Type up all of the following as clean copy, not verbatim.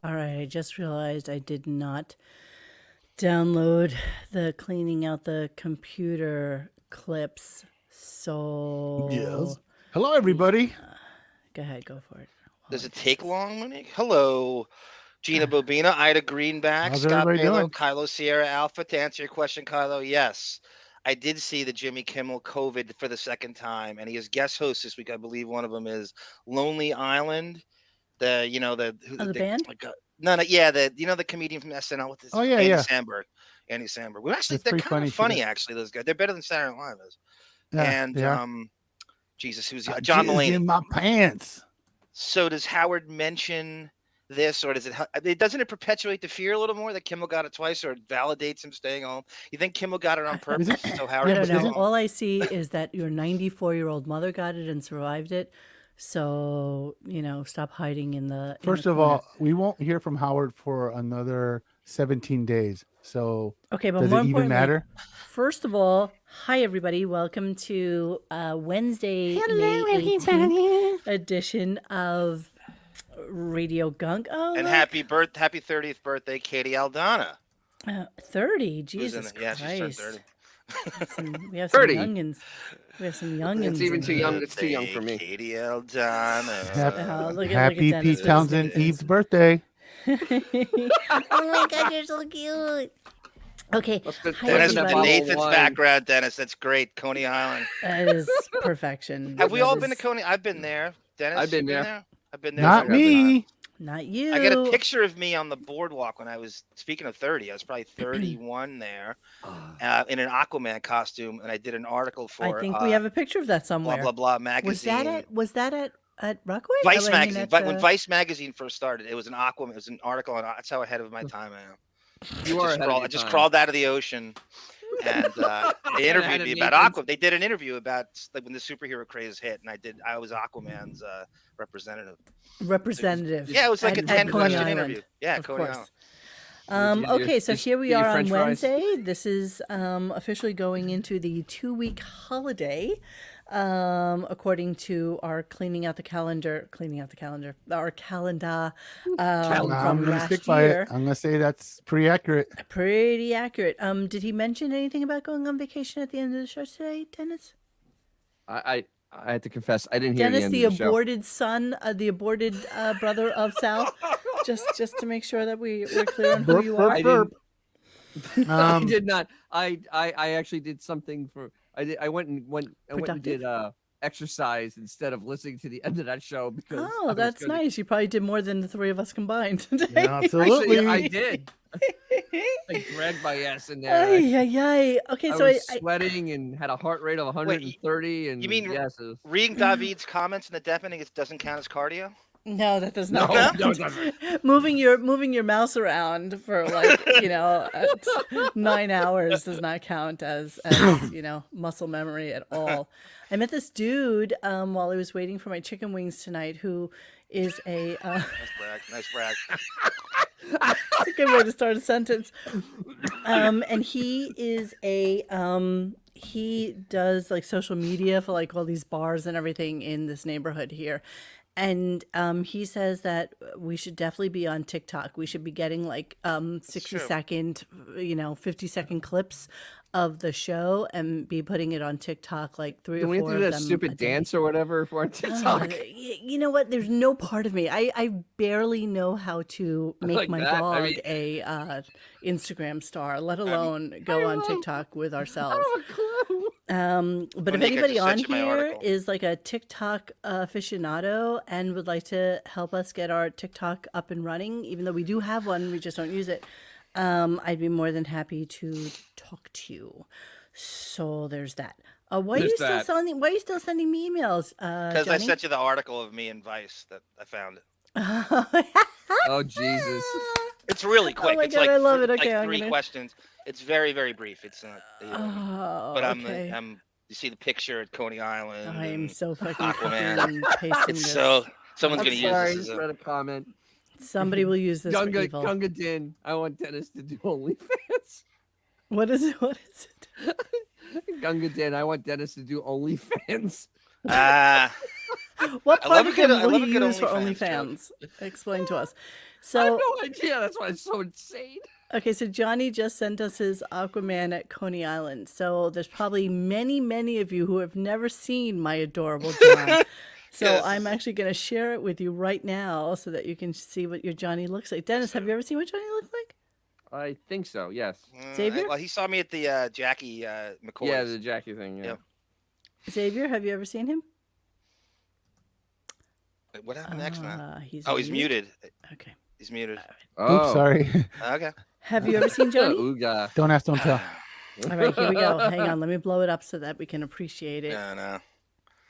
All right, I just realized I did not download the cleaning out the computer clips. So Yes. Hello, everybody. go ahead, go for it. Does it take long, Monique? Hello, Gina Bobina, Ida Greenback, How's Scott everybody Balo, doing? Kylo Sierra Alpha. To answer your question, Kylo, yes, I did see the Jimmy Kimmel COVID for the second time, and he has guest hosts this week. I believe one of them is Lonely Island. The band? No, yeah, the comedian from SNL with his Oh, yeah, Andy yeah. Samberg. Andy Samberg. Well, actually, That's they're pretty kind funny. of funny, actually. Those guys, they're better than Saturday Night Live is. Yeah, And they are. Jesus, who's I John jizzed Mulaney? in my pants. So does Howard mention this, or doesn't it perpetuate the fear a little more that Kimmel got it twice, or it validates him staying home? You think Kimmel got it on purpose? So Howard I don't stays know. home? All I see is that your 94-year-old mother got it and survived it. So, stop hiding in the First of all, we won't hear from Howard for another 17 days. So, okay, but does more it even importantly, matter? first of all, hi everybody. Welcome to Wednesday, May 18th edition of Radio Gunk. Oh, And look. happy 30th birthday, Katie Aldana. 30. Who's in Jesus it? Yeah, she's turned Christ. 30. We have some 30. youngins. We have some youngins. It's even in too here. young. It's too young for me. Katie Aldana. Happy Dennis Pete with his Townsend face. Eve's birthday. Oh my God, you're so cute. Okay. Hi, Dennis with the everybody. Nathan's background, Dennis. That's great. Coney Island. That is perfection. Have we all That been to is Coney? I've been there. Dennis, I've been you there. I've been there. Not several times. me. Not you. I got a picture of me on the boardwalk when I was, speaking of 30, I was probably 31 there in an Aquaman costume, and I did an article for I think we have a picture of that somewhere. blah, blah, blah magazine. Was that at Rockaway? Vice magazine. When Vice magazine first started, it was an Aquaman. It was an article on. That's how ahead of my time I am. You are I just crawled out of the ocean, and they interviewed me about Aquaman. They did an interview about like when the superhero craze hit, and I was Aquaman's representative. Yeah, it was like a 10-question interview. Yeah, of Coney course. Island. Okay, so here we are on French fries? Wednesday. This is officially going into the 2-week holiday, according to our cleaning out the calendar, our calendar from I'm going to stick last by year. it. I'm going to say that's pretty accurate. Pretty accurate. Did he mention anything about going on vacation at the end of the show today, Dennis? I have to confess, I didn't hear Dennis, the end of the aborted son, the aborted brother of Sal. Just to make sure that we're clear on who you are. I did not. I actually did something for. I went and did exercise instead of listening to the end of that show because. Oh, that's nice. You probably did more than the three of us combined today. Yeah, absolutely. Actually, I did. I dragged my ass in there. Okay, I so was sweating and had a heart rate of 130. And You mean yes, reading David's comments in the Deppening? It doesn't count as cardio. No, that does not. No, it doesn't. moving your mouse around for 9 hours does not count as muscle memory at all. I met this dude while I was waiting for my chicken wings tonight, who is a Nice brag. That's a good way to start a sentence. And he is he does like social media for like all these bars and everything in this neighborhood here. And he says that we should definitely be on TikTok. We should be getting like 60-second, 50-second clips of the show and be putting it on TikTok like 3 Can or we 4 do of that them. stupid dance or whatever for on TikTok? You know what? There's no part of me. I barely know how to make like my that. dog a Instagram star, let alone go on TikTok with ourselves. But if anybody on here is like a TikTok aficionado and would like to help us get our TikTok up and running, even though we do have one, we just don't use it, I'd be more than happy to talk to you. So there's that. Why are you still sending me emails? Because I sent you the article of me in Vice that I found. Oh Jesus! It's really quick. Oh my it's God, like I love it. like Okay, 3 questions. It's very, very brief. It's not. But okay. You see the picture at Coney Island. I am so fucking Aquaman. pasting It's this. so someone's I'm gonna sorry, use this. I read a comment. Somebody will use this for evil. Gunga Din. I want Dennis to do OnlyFans. What is it? What is it? Gunga Din. I want Dennis to do OnlyFans. What I part love of a good- him I will love he a good use for OnlyFans OnlyFans? Explain to us. I have So, no idea. That's why it's so insane. okay, so Johnny just sent us his Aquaman at Coney Island. So there's probably many, many of you who have never seen my adorable John. So Yes. I'm actually going to share it with you right now so that you can see what your Johnny looks like. Dennis, have you ever seen what Johnny looks like? I think so. Yes. Xavier? Well, he saw me at the Jackie McCoy's. Yeah, the Jackie thing. Yeah. Yep. Xavier, have you ever seen him? Wait, what happened next, man? He's He's muted. Okay. He's muted. Oops, sorry. Okay. Have you ever seen Johnny? Ooga. Don't ask, don't tell. All right, here we go. Hang on, let me blow it up so that we can appreciate it. No.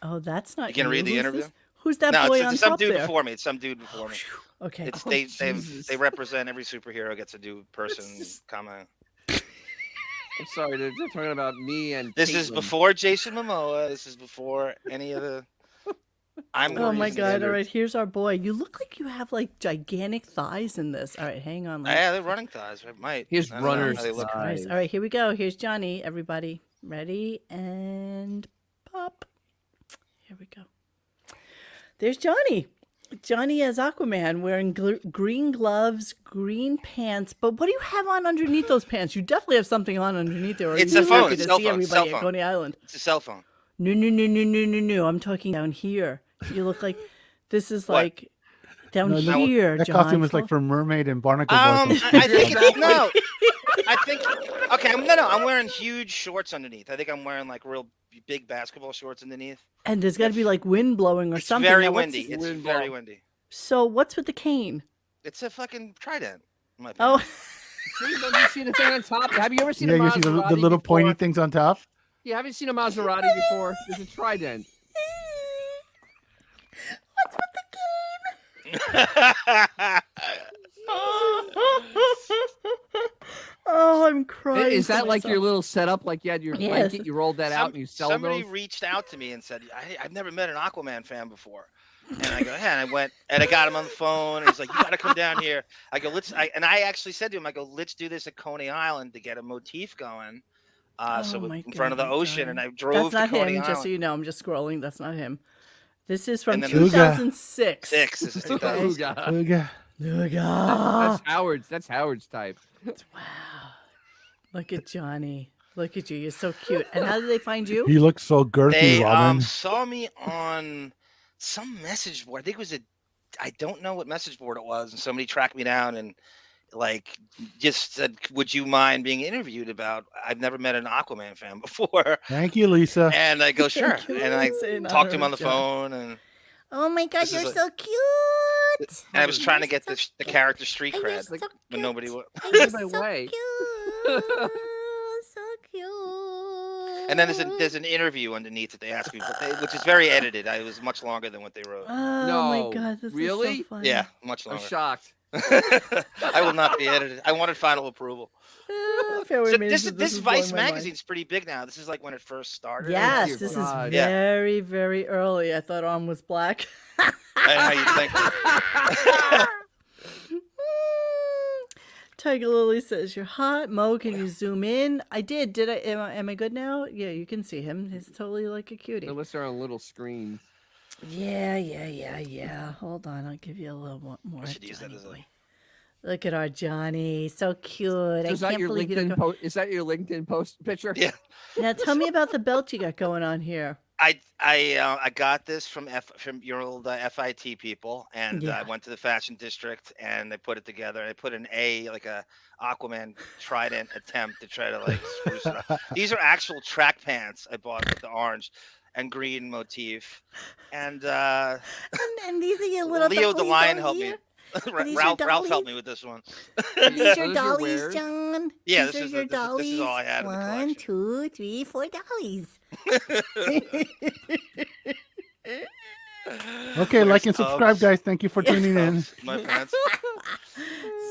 Oh, that's not You can read the Who's interview? this? Who's that No, boy it's on some top dude there? before me. It's some dude before me. Okay. It's Jesus. they represent every superhero gets a new person comment. I'm sorry. They're talking about me and. This is Caitlin. before Jason Momoa. This is before any of the. Oh my Glorious God! All Standards. right, here's our boy. You look like you have like gigantic thighs in this. All right, hang on. Yeah, they're running thighs. I might. Here's I don't know runners how they look. thighs. All right, here we go. Here's Johnny. Everybody, ready and pop. Here we go. There's Johnny. Johnny as Aquaman wearing green gloves, green pants. But what do you have on underneath those pants? You definitely have something on underneath there. Or It's you're a just phone. happy It's to cell see phone. everybody Cell at phone. Coney Island. It's a cell phone. No. I'm talking down here. You look like this is What? like down No, here. That John. costume is like for mermaid and barnacle I boyfriend. think it's no. I think okay. I'm wearing huge shorts underneath. I think I'm wearing like real big basketball shorts underneath. And there's got to be like wind blowing or It's something. very Now, what's windy. this- It's very windy. So what's with the cane? It's a fucking trident. in my Oh, opinion. See, don't you see the thing on top? Have you ever seen Yeah, a you see Maserati the little before? pointy things on top. Yeah, haven't you seen a Maserati before? There's a trident. what's with the cane? Oh, I'm crying. Is to that like your myself. little setup? Like you had your Yes. blanket, you rolled that out and you sell Somebody those? reached out to me and said, I've never met an Aquaman fan before. And I go, yeah, and I went and I got him on the phone. And he's like, you got to come down here. I go, and I actually said to him, I go, let's do this at Coney Island to get a motif going. So my in front of the God, ocean, darn. and I drove That's not to Coney him. Island. Just so you know, I'm just scrolling. That's not him. This is from And then 2006. This is 2000. Ooga. Ooga. Ooga. That's Howard's type. Wow. Look at Johnny. Look at you. You're so cute. And how did they find you? He looks so girthy, They Robin. saw me on some message board. I think it was I don't know what message board it was, and somebody tracked me down and like just said, "Would you mind being interviewed about?" I've never met an Aquaman fan before, Thank you, Lisa. and I go, "Sure," Thank you, and I Lisa, in talked to him honor on the of John. phone, and Oh my God, This is you're like- so cute. I was trying to You're get so the cute. character street And you're cred, so but cute. nobody would. And you're My so way. cute. So cute. And then there's an interview underneath that they asked me, which is very edited. It was much longer than what they wrote. Oh my No, God, this is really? so funny. Yeah, much I'm longer. shocked. I will not be edited. I wanted final approval. Fairway So Management, this is Vice blowing my mind. magazine's pretty big now. This is like when it first started. Yes, dear this God. is Yeah. very, very early. I thought Arm was black. I know how you think. Tiger Lily says, you're hot. Mo, can you zoom in? I did. Did I? Am I good now? Yeah, you can see him. He's totally like a cutie. Unless they're on little screens. Yeah. Hold on. I'll give you a little more. I should use that Johnny as a- boy. Look at our Johnny. So cute. Is I that can't your believe you don't LinkedIn go... post? Is that your LinkedIn post picture? Yeah. Now tell me about the belt you got going on here. I got this from your old FIT people, and Yeah. I went to the fashion district and they put it together. And I put an A, like a Aquaman trident attempt to try to like spruce it up. These are actual track pants I bought with the orange and green motif, and And these are your little Leo the dollies Lion over helped me. here? Are these your Ralph helped dollies? me with this one. Are these Those your are dollies, wares. John? Yeah, These this are is your this is dollies. all I had in the 1, collection. 2, 3, 4 dollies. Okay, Where's like and subscribe, Tubbs? guys. Thank you for tuning in. Tubbs, my pants.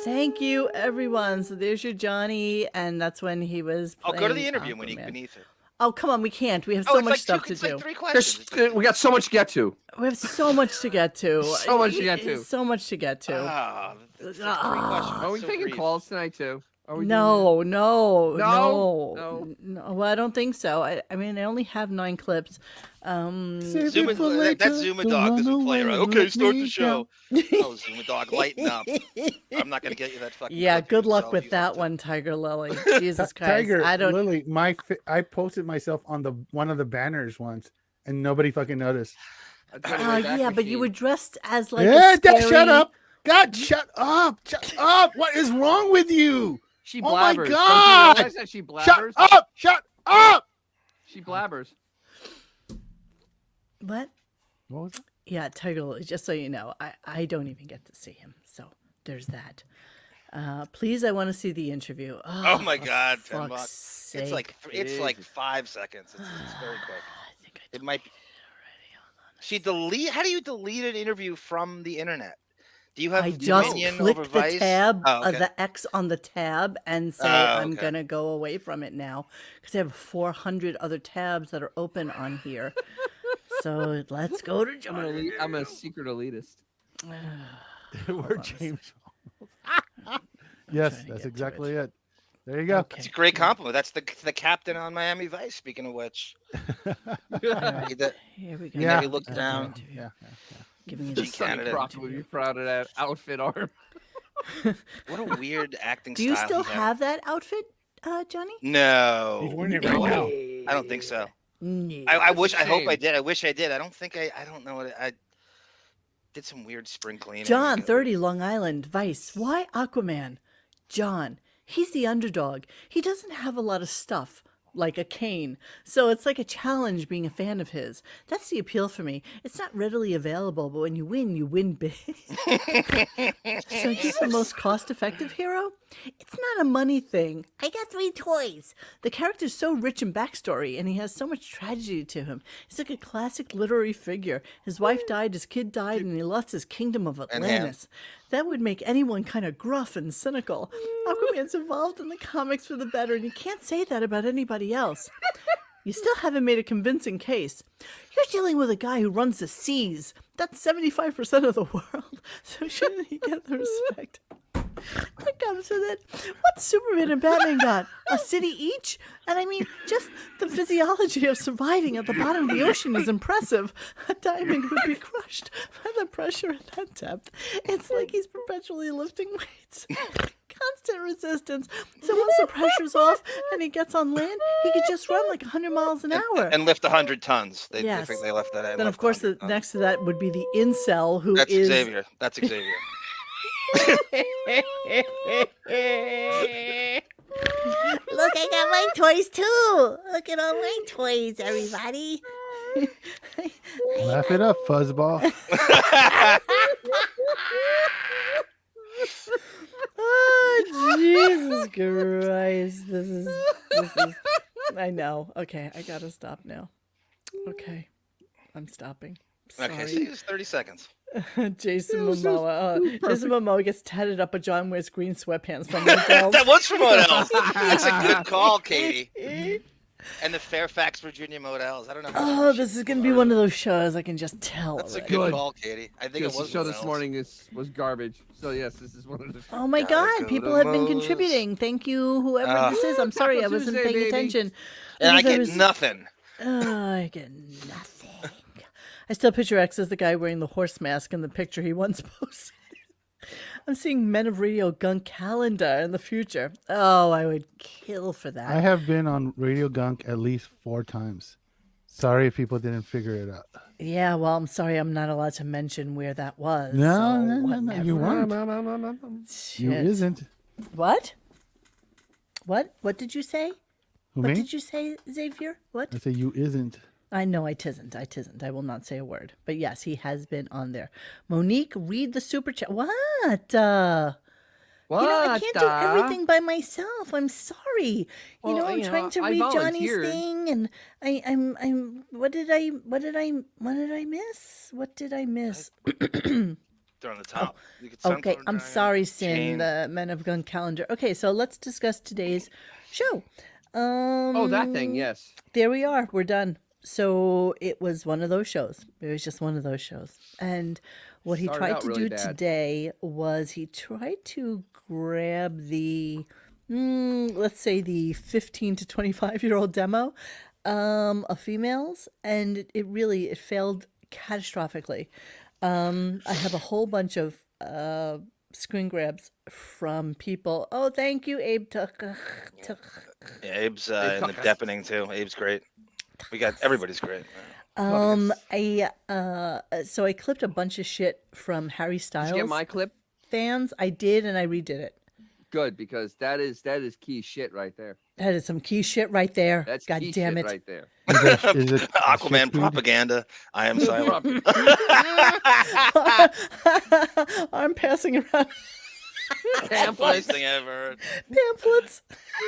Thank you, everyone. So there's your Johnny, and that's when he was. Oh, go to the playing interview Aquaman. beneath it. Oh, come on, we can't. We have Oh, so it's much like stuff to it's do. like 3 questions. We got so much to get to. We have so much to get to. So much to get to. So much to get to. Ah, it's like 3 Ah. questions. Are we So taking brief. calls tonight too? No. No. Well, I don't think so. I mean, I only have 9 clips. Save Zuma, it for that later. Zuma Don't dog run doesn't play away right. and Okay, let start the me show. down. Oh, Zuma dog, lighten up. I'm not gonna get you that fucking. Yeah, clip good luck yourself, with you that hunter. one, Tiger Lily. Jesus Christ. Tiger, I don't. Lily, I posted myself on one of the banners once, and nobody fucking noticed. That's my way back Yeah, but you machine. were dressed as like Yeah, a scary... shut up. God, shut up. Shut up. What is wrong with you? She Oh my blabbers. God. Don't you realize that she blabbers? Shut up. Shut up. She blabbers. What? What was that? Yeah, Tiger Lily, just so you know, I don't even get to see him. So there's that. Please, I want to see the interview. Oh my for God, fuck's $10. sake. It's like 5 seconds. It's very quick. I think I It might be. already. Hold on. How do you delete an interview from the internet? Do you have I just Dominion click over the Vice? tab, Oh, okay. the X on the tab, and say I'm okay. gonna go away from it now because I have 400 other tabs that are open on here. So let's go to John. I'm a secret elitist. We're James. Yes, trying to that's get to exactly it. There you go. Okay. It's a great compliment. That's the captain on Miami Vice. Speaking of which, All right, here we go. Yeah. He looked That's down. the interview. Yeah. Giving you G the Canada. secret Croc would be interview. proud of that outfit arm. What a weird acting Do you style. still he had. have that outfit, Johnny? No, He's wearing it right now. I don't think so. No. I wish. a I hope I shame. did. I wish I did. I don't think I don't know what I did. Some weird spring cleaning. John, 30, Long Island, Vice. Why Aquaman? John, he's the underdog. He doesn't have a lot of stuff, like a cane. So it's like a challenge being a fan of his. That's the appeal for me. It's not readily available, but when you win big. So he's the most cost-effective hero? It's not a money thing. I got 3 toys. The character's so rich in backstory, and he has so much tragedy to him. He's like a classic literary figure. His wife died, his kid died, and he lost his kingdom of Atlantis. That would make anyone kind of gruff and cynical. Aquaman's evolved in the comics for the better, and you can't say that about anybody else. You still haven't made a convincing case. You're dealing with a guy who runs the seas. That's 75% of the world. So shouldn't he get the respect that comes with it? What Superman and Batman got? A city each? And I mean, just the physiology of surviving at the bottom of the ocean is impressive. A diamond would be crushed by the pressure at that depth. It's like he's perpetually lifting weights. Constant resistance. So once the pressure's off and he gets on land, he could just run like 100 miles an hour. and lift 100 tons. They Yes. think they left that. Then, of course, next to that would be the incel who That's is... Xavier. That's Xavier. Look, I got my toys too. Look at all my toys, everybody. Laugh it up, fuzzball. Oh, Jesus Christ. This is, I know. Okay, I gotta stop now. Okay, I'm stopping. Sorry. Okay, see, it's 30 seconds. Jason Momoa. Jason Momoa gets tatted up, but John wears green sweatpants from McDonald's. That was from Models. That's a good call, Katie. And the Fairfax, Virginia Models. I don't know. How This is gonna be one of those shows I can just tell. That's a already. good call, Katie. I think Yes, it the was show this Models. morning was garbage. So yes, this is one of the. Oh my Gotta God! go People to have been Moe's. contributing. Thank you, whoever this is. I'm sorry, I wasn't Tuesday, paying baby. attention. And I Because get nothing. I get nothing. I still picture X as the guy wearing the horse mask in the picture he once posted. I'm seeing Men of Radio Gunk calendar in the future. Oh, I would kill for that. I have been on RadioGunk at least 4 times. Sorry if people didn't figure it out. Yeah, well, I'm sorry I'm not allowed to mention where that was. No, so no, you whatever. weren't. You Shit. isn't. What? What did you say? Who, What me? did you say, Xavier? What? I say you isn't. I know I tisn't. I will not say a word. But yes, he has been on there. Monique, read the super chat. What? What? I can't do everything by myself. I'm sorry. Well, I'm trying to read Johnny's volunteered. thing, and I'm. What did I miss? What did I miss? They're on the top. You could Okay, sunflower I'm dragon, sorry, Sin. chain. The Men of Gun calendar. Okay, so let's discuss today's show. Oh, that thing. Yes. There we are. We're done. So it was one of those shows. It was just one of those shows. And what he Started tried out to really do bad. today was he tried to grab the let's say the 15 to 25-year-old demo of females, and it failed catastrophically. I have a whole bunch of screen grabs from people. Oh, thank you, Abe. Yeah, Abe's in the Deppening too. Abe's great. Everybody's great. So I clipped a bunch of shit from Harry Styles. Did you get my clip? Fans, I did, and I redid it. Good, because that is key shit right there. That is some key shit right there. That's God key damn shit it. right there. Is it Aquaman propaganda. I am silent. I'm passing around Funniest thing I ever heard. pamphlets.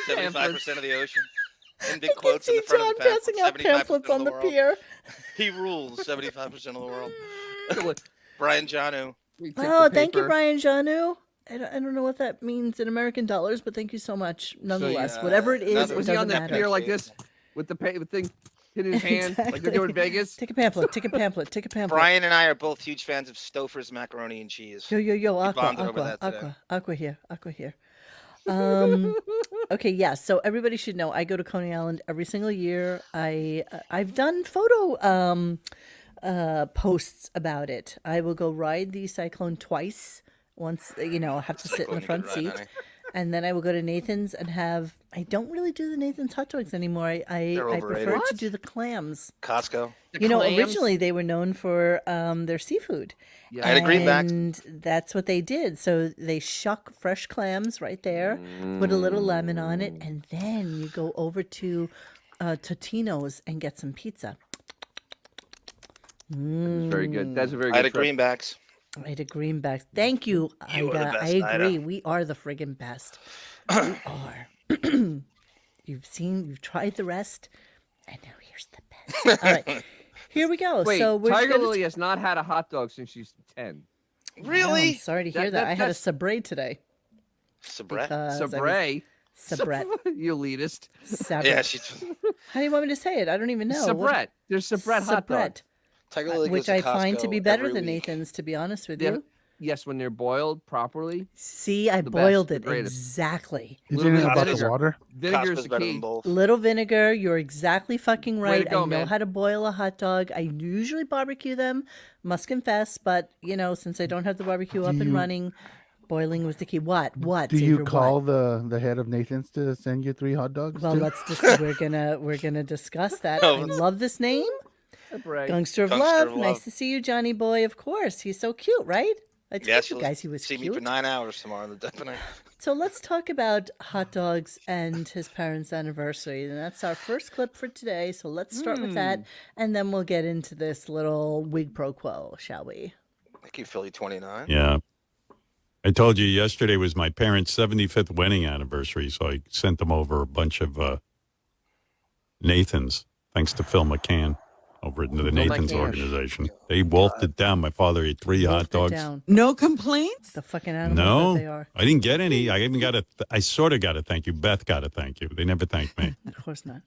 75% of the ocean. In big I can quotes in see the front John of the pamphlet. passing out 75% pamphlets of on the world. pier. He rules 75% of the world. Brian Janu. Oh, thank you, Brian Janu. I don't know what that means in American dollars, but thank you so much. Nonetheless, whatever it is, it was he on doesn't that matter. pier like this with the thing in his hand, like they do in Vegas? Take a pamphlet. Take a pamphlet. Take a pamphlet. Brian and I are both huge fans of Stouffer's macaroni and cheese. Yo, aqua here. Okay, yeah. So everybody should know I go to Coney Island every single year. I've done photo posts about it. I will go ride the Cyclone twice. Once, I have to sit in the front seat. And then I will go to Nathan's and I don't really do the Nathan's hot dogs anymore. I prefer to do the clams. Costco. Originally they were known for their seafood. Yeah. I had a greenback. And that's what they did. So they shuck fresh clams right there, put a little lemon on it, and then you go over to Totino's and get some pizza. That's very good. That's a very good. I had a greenbacks. I had a greenback. Thank you, Ida. I agree. Ida. We are the friggin' best. We are. You've tried the rest, and now here's the best. All right, here we go. Wait, so Tiger Lily has not had a hot dog since she's 10. Really? I'm sorry to hear that. I had a Sabre today. Sabre? Sabre? Sabret. You elitist. Yeah, How do you want me to say it? I don't even know. Sabret. There's Sabret hot dog. Tiger Lily which I find to be better than Nathan's, to be honest with you. Yes, when they're boiled properly. See, I boiled it exactly. You didn't know about the water? Vinegar's the key. Little vinegar. You're exactly fucking right. Go, I know how to boil a hot dog. I usually barbecue them, must confess. But, since I don't have the barbecue up and running, boiling was the key. What? Do you call the head of Nathan's to send you 3 hot dogs? Well, we're gonna discuss that. I love this name. Gunkster of Love. Nice to see you, Johnny boy. Of course. He's so cute, right? I told you guys he was cute. See me for 9 hours tomorrow in the Deppening. So let's talk about hot dogs and his parents' anniversary. And that's our first clip for today. So let's start with that. And then we'll get into this little wig pro quo, shall we? Thank you, Philly 29. Yeah. I told you yesterday was my parents' 75th wedding anniversary. So I sent them over a bunch of Nathan's, thanks to Phil McCann. Over at the Nathan's organization. They wolfed it down. My father ate 3 hot dogs. No complaints? The fucking animals that they are. I didn't get any. I even I sort of got a thank you. Beth got a thank you. They never thanked me. Of course not.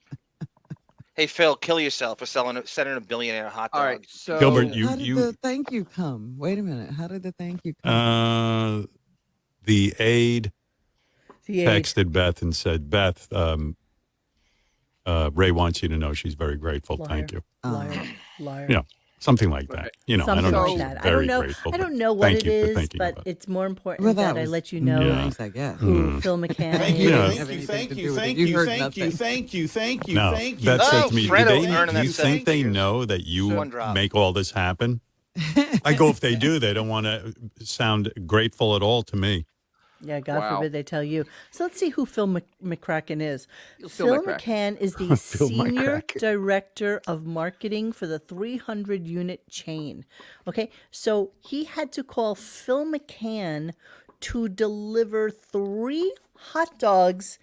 Hey, Phil, kill yourself for sending a billionaire hot dog. All right, so Gilbert, How did the thank you come? Wait a minute. How did the thank you come? The aide texted Beth and said, Beth, Ray wants you to know she's very grateful. Liar. Thank you. Liar. Yeah, something like that. Something I don't know. like that. Very I don't know. grateful, I don't know what thank it you for is, thinking but about it. it's more important that I let you know Nice, I guess. who Phil McCann Thank is. you, Yeah. thank you, thank you, thank you, thank you, thank you, thank you, No, thank you. Beth said to me, Fredo do earning that you think they 7 know that you One drop. make all this happen? I go, if they do, they don't want to sound grateful at all to me. Yeah, God Wow. forbid they tell you. So let's see who Phil McCracken is. Phil Phil McCracken. McCann is the Phil Senior McCracken. Director of Marketing for the 300-unit chain. Okay, so he had to call Phil McCann to deliver 3 hot dogs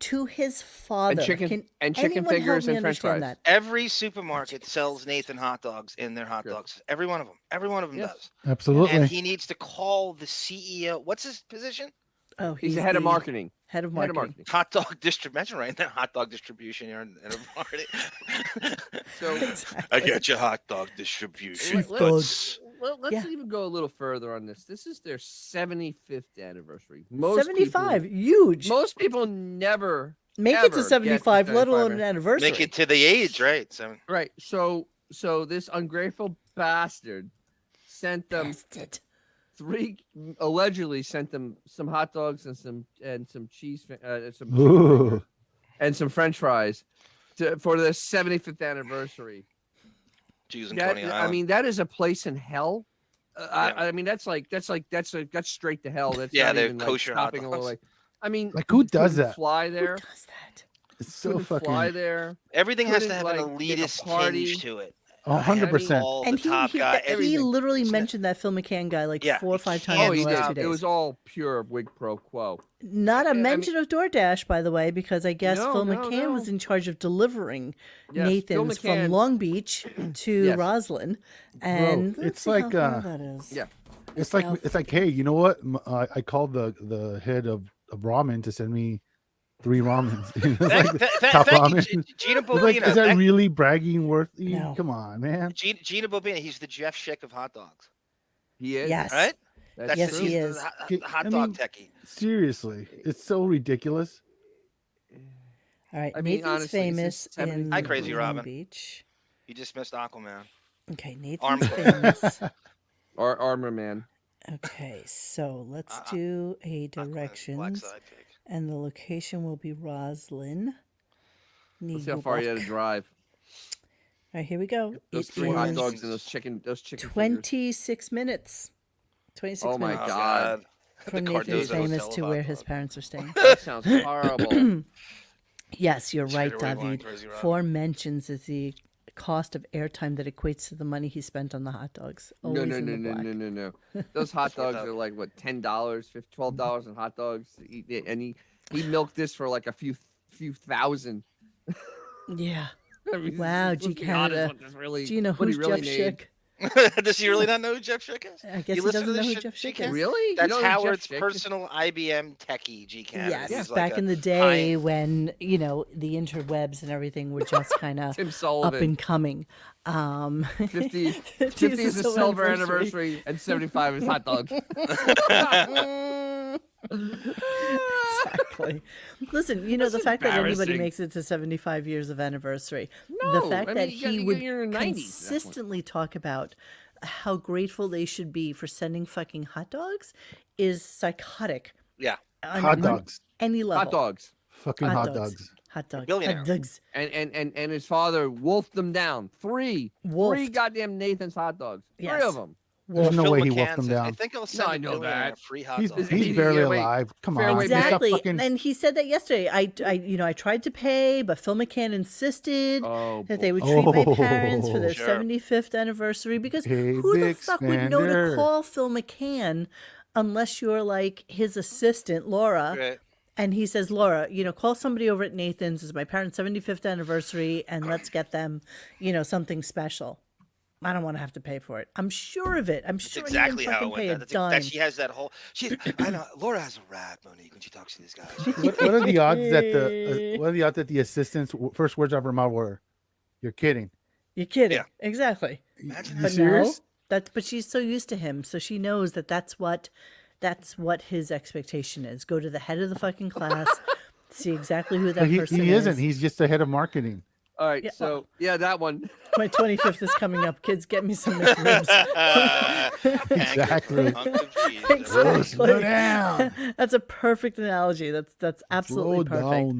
to his father. chicken anyone help fingers me and French understand fries. that? Every supermarket sells Nathan hot dogs in their hot dogs. Every one of them. Every one of them Yes. does. Absolutely. And he needs to call the CEO. What's his position? Oh, He's the head of marketing. Head of Head marketing. of marketing. Hot dog distribution. Right now, hot dog distribution here in a party. So I got your hot dog distribution. Chief Dog. let's even go a little further on this. This is their 75th anniversary. 75, huge. Most people never make it to 75, let alone an anniversary. Make it to the age, right? Right. So this ungrateful bastard sent them allegedly sent them some hot dogs and some cheese and some French fries for the 75th anniversary. I mean, that is a place in hell. I mean, that's straight to hell. That's not they're even kosher like stopping a little. Like, I mean, like who does that? Fly there. Who does that? It's so fucking. Fly there. Everything has to have an elitist tinge to it. 100%. And he literally mentioned that Phil McCann guy like 4 or 5 times in the last 2 days. It was all pure wig pro quo. Not a mention of DoorDash, by the way, because I guess Phil McCann was in charge of delivering Nathan's from Long Beach to Roslyn. And bro, it's like that is. Yeah. It's like, hey, you know what? I called the head of ramen to send me 3 ramens. Top ramen. Gina Bobina. Is that really bragging worthy? No. Come on, man. Gina Bobina, he's the Jeff Schick of hot dogs. He is. Yes. Right? Yes, he is. The hot dog techie. Seriously, it's so ridiculous. All right, I mean, Nathan's honestly, famous in Hi, Crazy Long Robin. Beach. You just missed Aquaman. Okay, Nathan's famous. Armor Man. Okay, so let's do a directions. And the location will be Roslyn. Let's see how far you had to drive. All right, here we go. Those 3 hot dogs and those chicken 26 minutes. 26 minutes. Oh my God. From Nathan's famous to where his parents are staying. That sounds horrible. Yes, you're right, David. 4 mentions is the cost of airtime that equates to the money he spent on the hot dogs. No. Those hot dogs are like what, $10, $12 on hot dogs, and he milked this for like a few thousand. Yeah. I mean, wow, G Canada. Do you know who's Jeff Schick? Does he really not know who Jeff Schick is? I guess he doesn't know who Jeff Schick is. Really? That's Howard's personal IBM techie, G Canada. Yes, back in the day when, the interwebs and everything were just kind of up and coming. 50 is the silver anniversary and 75 is hot dogs. Exactly. Listen, the fact that anybody makes it to 75 years of anniversary, the fact that he would consistently talk about how grateful they should be for sending fucking hot dogs is psychotic. Yeah. Hot dogs. Any level. Hot dogs. Fucking hot dogs. Hot dogs. Billionaire. Hot dogs. And his father wolfed them down. 3 goddamn Nathan's hot dogs. 3 of them. There's no way he wolfed them down. I think I'll send I know that. Free hot dogs. He's barely alive. Come on. Exactly. And he said that yesterday. I tried to pay, but Phil McCann insisted that they would treat my parents for their 75th anniversary because who the fuck would know to call Phil McCann unless you're like his assistant, Laura. Right. And he says, Laura, call somebody over at Nathan's. It's my parents' 75th anniversary, and let's get them, something special. I don't want to have to pay for it. I'm sure of it. I'm sure exactly he didn't how pay it a went. dime. She has that whole. I know. Laura has a rap, Monique, when she talks to these guys. What are the odds that the assistant's first words out of her mouth were, "You're kidding"? You're kidding. Yeah. Exactly. Imagine. But serious? But she's so used to him, so she knows that's what his expectation is. Go to the head of the fucking class, see exactly who that person is. He isn't. He's just the head of marketing. All right, that one. My 25th is coming up. Kids, get me some McRibs. Exactly. Exactly. Slow down. That's a perfect analogy. That's absolutely perfect.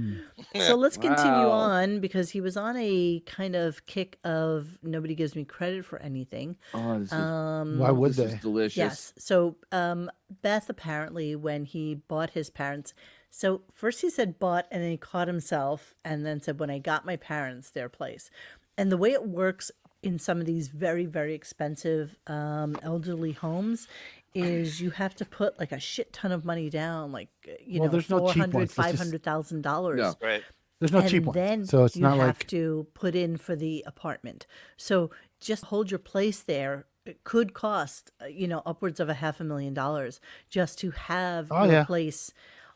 So let's continue on because he was on a kind of kick of nobody gives me credit for anything. Oh, this is, why would this they? is delicious. Yes. So Beth apparently when he bought his parents. So first he said bought and then he caught himself and then said when I got my parents their place. And the way it works in some of these very, very expensive elderly homes is you have to put like a shit ton of money down, like, there's no cheap ones. $500,000. No. Right. There's no cheap then ones. So it's you not have like to put in for the apartment. So just hold your place there. It could cost, upwards of $500,000 just to have your place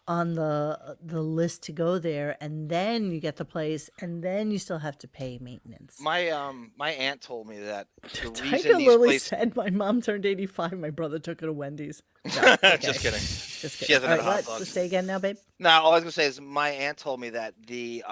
on the list to go there, and then you get the place, and then you still have to pay maintenance. My my aunt told me that the Tiger reason these Lily places. said my mom turned 85. My brother took her to Wendy's. No, okay. Just kidding. Just kidding. She hasn't All had right, a hot what? dog. Say again now, babe. No, all I was gonna say is my aunt told me that the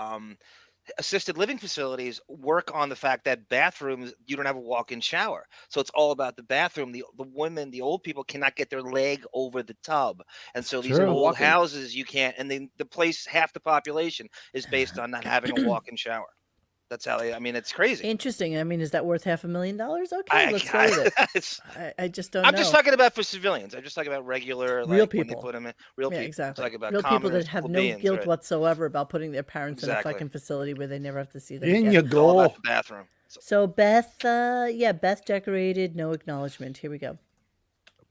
assisted living facilities work on the fact that bathrooms, you don't have a walk-in shower, so it's all about the bathroom. The women, the old people cannot get their leg over the tub, and so these True. old Walk-in. houses you can't. And then the place, half the population is based on not having a walk-in shower. That's how they. I mean, it's crazy. Interesting. I mean, is that worth $500,000? Okay, let's go with it. I just don't know. I'm just talking about for civilians. I'm just talking about regular, Real like when they people. put them in. Real Yeah, people. exactly. Talking about Real people that commoners, have no plebeians, guilt right? whatsoever about putting their parents in a Exactly. fucking facility where they never have to see them In again. you It's all go. about the bathroom. So Beth, Beth decorated, no acknowledgement. Here we go.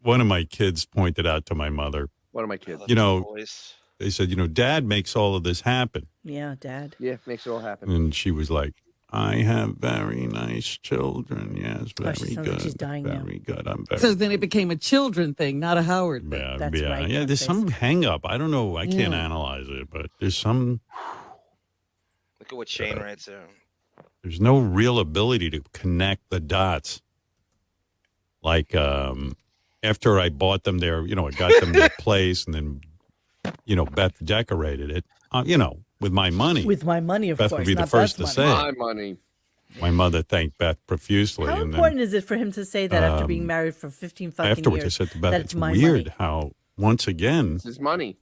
One of my kids pointed out to my mother, One of my kids. you know, Boys. they said, Dad makes all of this happen. Yeah, Dad. Yeah, makes it all happen. And she was like, I have very nice children. Yes, Oh, she very sounds like good. she's dying now. Very good. I'm very So then it became a children thing, not a Howard thing. Yeah, That's yeah, right, yeah. There's Face. some hang up. I don't know. I can't Yeah. analyze it, but there's some. Look at what Shane writes there. There's no real ability to connect the dots. Like after I bought them their, I got them their place, and then, Beth decorated it. With my money. With my money, of Beth course. would be the not first Beth's to money. say. My money. My mother thanked Beth profusely. How and important then is it for him to say that after being married for 15 fucking afterwards, years? I said to Beth, that it's my weird money? how, once again, It's his money.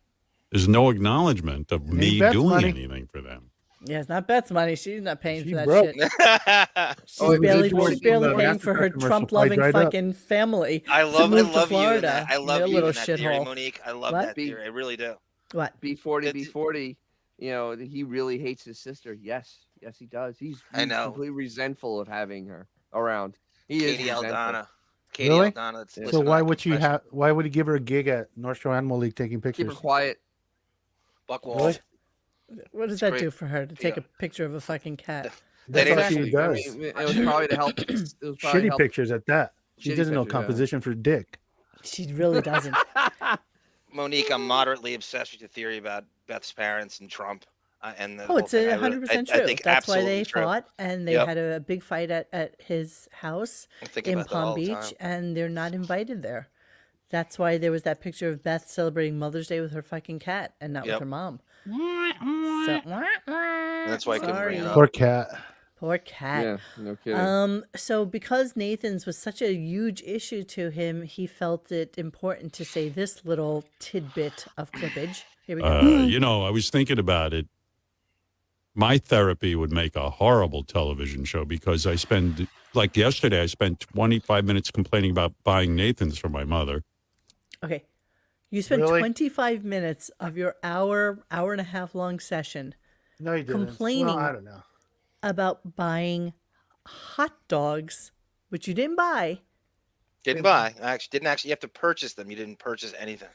there's no acknowledgement of me Beth's doing money. anything for them. Yeah, it's not Beth's money. She's not paying She for that broke. shit. She's Oh, it was barely, before she's barely the paying for her Mastercard commercial Trump-loving dried up. fucking family I to love move to you in Florida. that. I love Their you little in that theory, shithole. Monique. I love What? that theory. I really do. What? B40, It's- B40. He really hates his sister. Yes, he does. He's I know. completely resentful of having her around. He is Katie resentful. Aldana. Katie Really? Aldana. That's So So listening to why that would she confession. have? Why would he give her a gig at North Shore Animal League taking Keep pictures? her quiet. Buckwald? Really? What does It's that great. do for her to take Yeah. a picture of a fucking cat? That's didn't all she actually- does. It was probably to help. It was probably Shitty help. pictures at that. She Shitty doesn't know pictures, yeah. composition for dick. She really doesn't. Monique, I'm moderately obsessed with your theory about Beth's parents and Trump. And the Oh, whole it's thing. I 100% I true. think That's why they absolutely true. fought, and they Yep. had a big fight at his house I think in about that all Palm the Beach, time. and they're not invited there. That's why there was that picture of Beth celebrating Mother's Day with her fucking cat and not Yep. with her mom. So, And that's why I couldn't bring it sorry. up. Poor cat. Poor cat. Yeah, no kidding. So because Nathan's was such a huge issue to him, he felt it important to say this little tidbit of clippage. Here we go. I was thinking about it. My therapy would make a horrible television show because I spend, like yesterday, I spent 25 minutes complaining about buying Nathan's for my mother. Okay. You spent Really? 25 minutes of your hour and a half long session No, you didn't. Complaining. Well, I don't know. about buying hot dogs, which you didn't buy. Didn't buy. I actually didn't actually. You have to purchase them. You didn't purchase anything.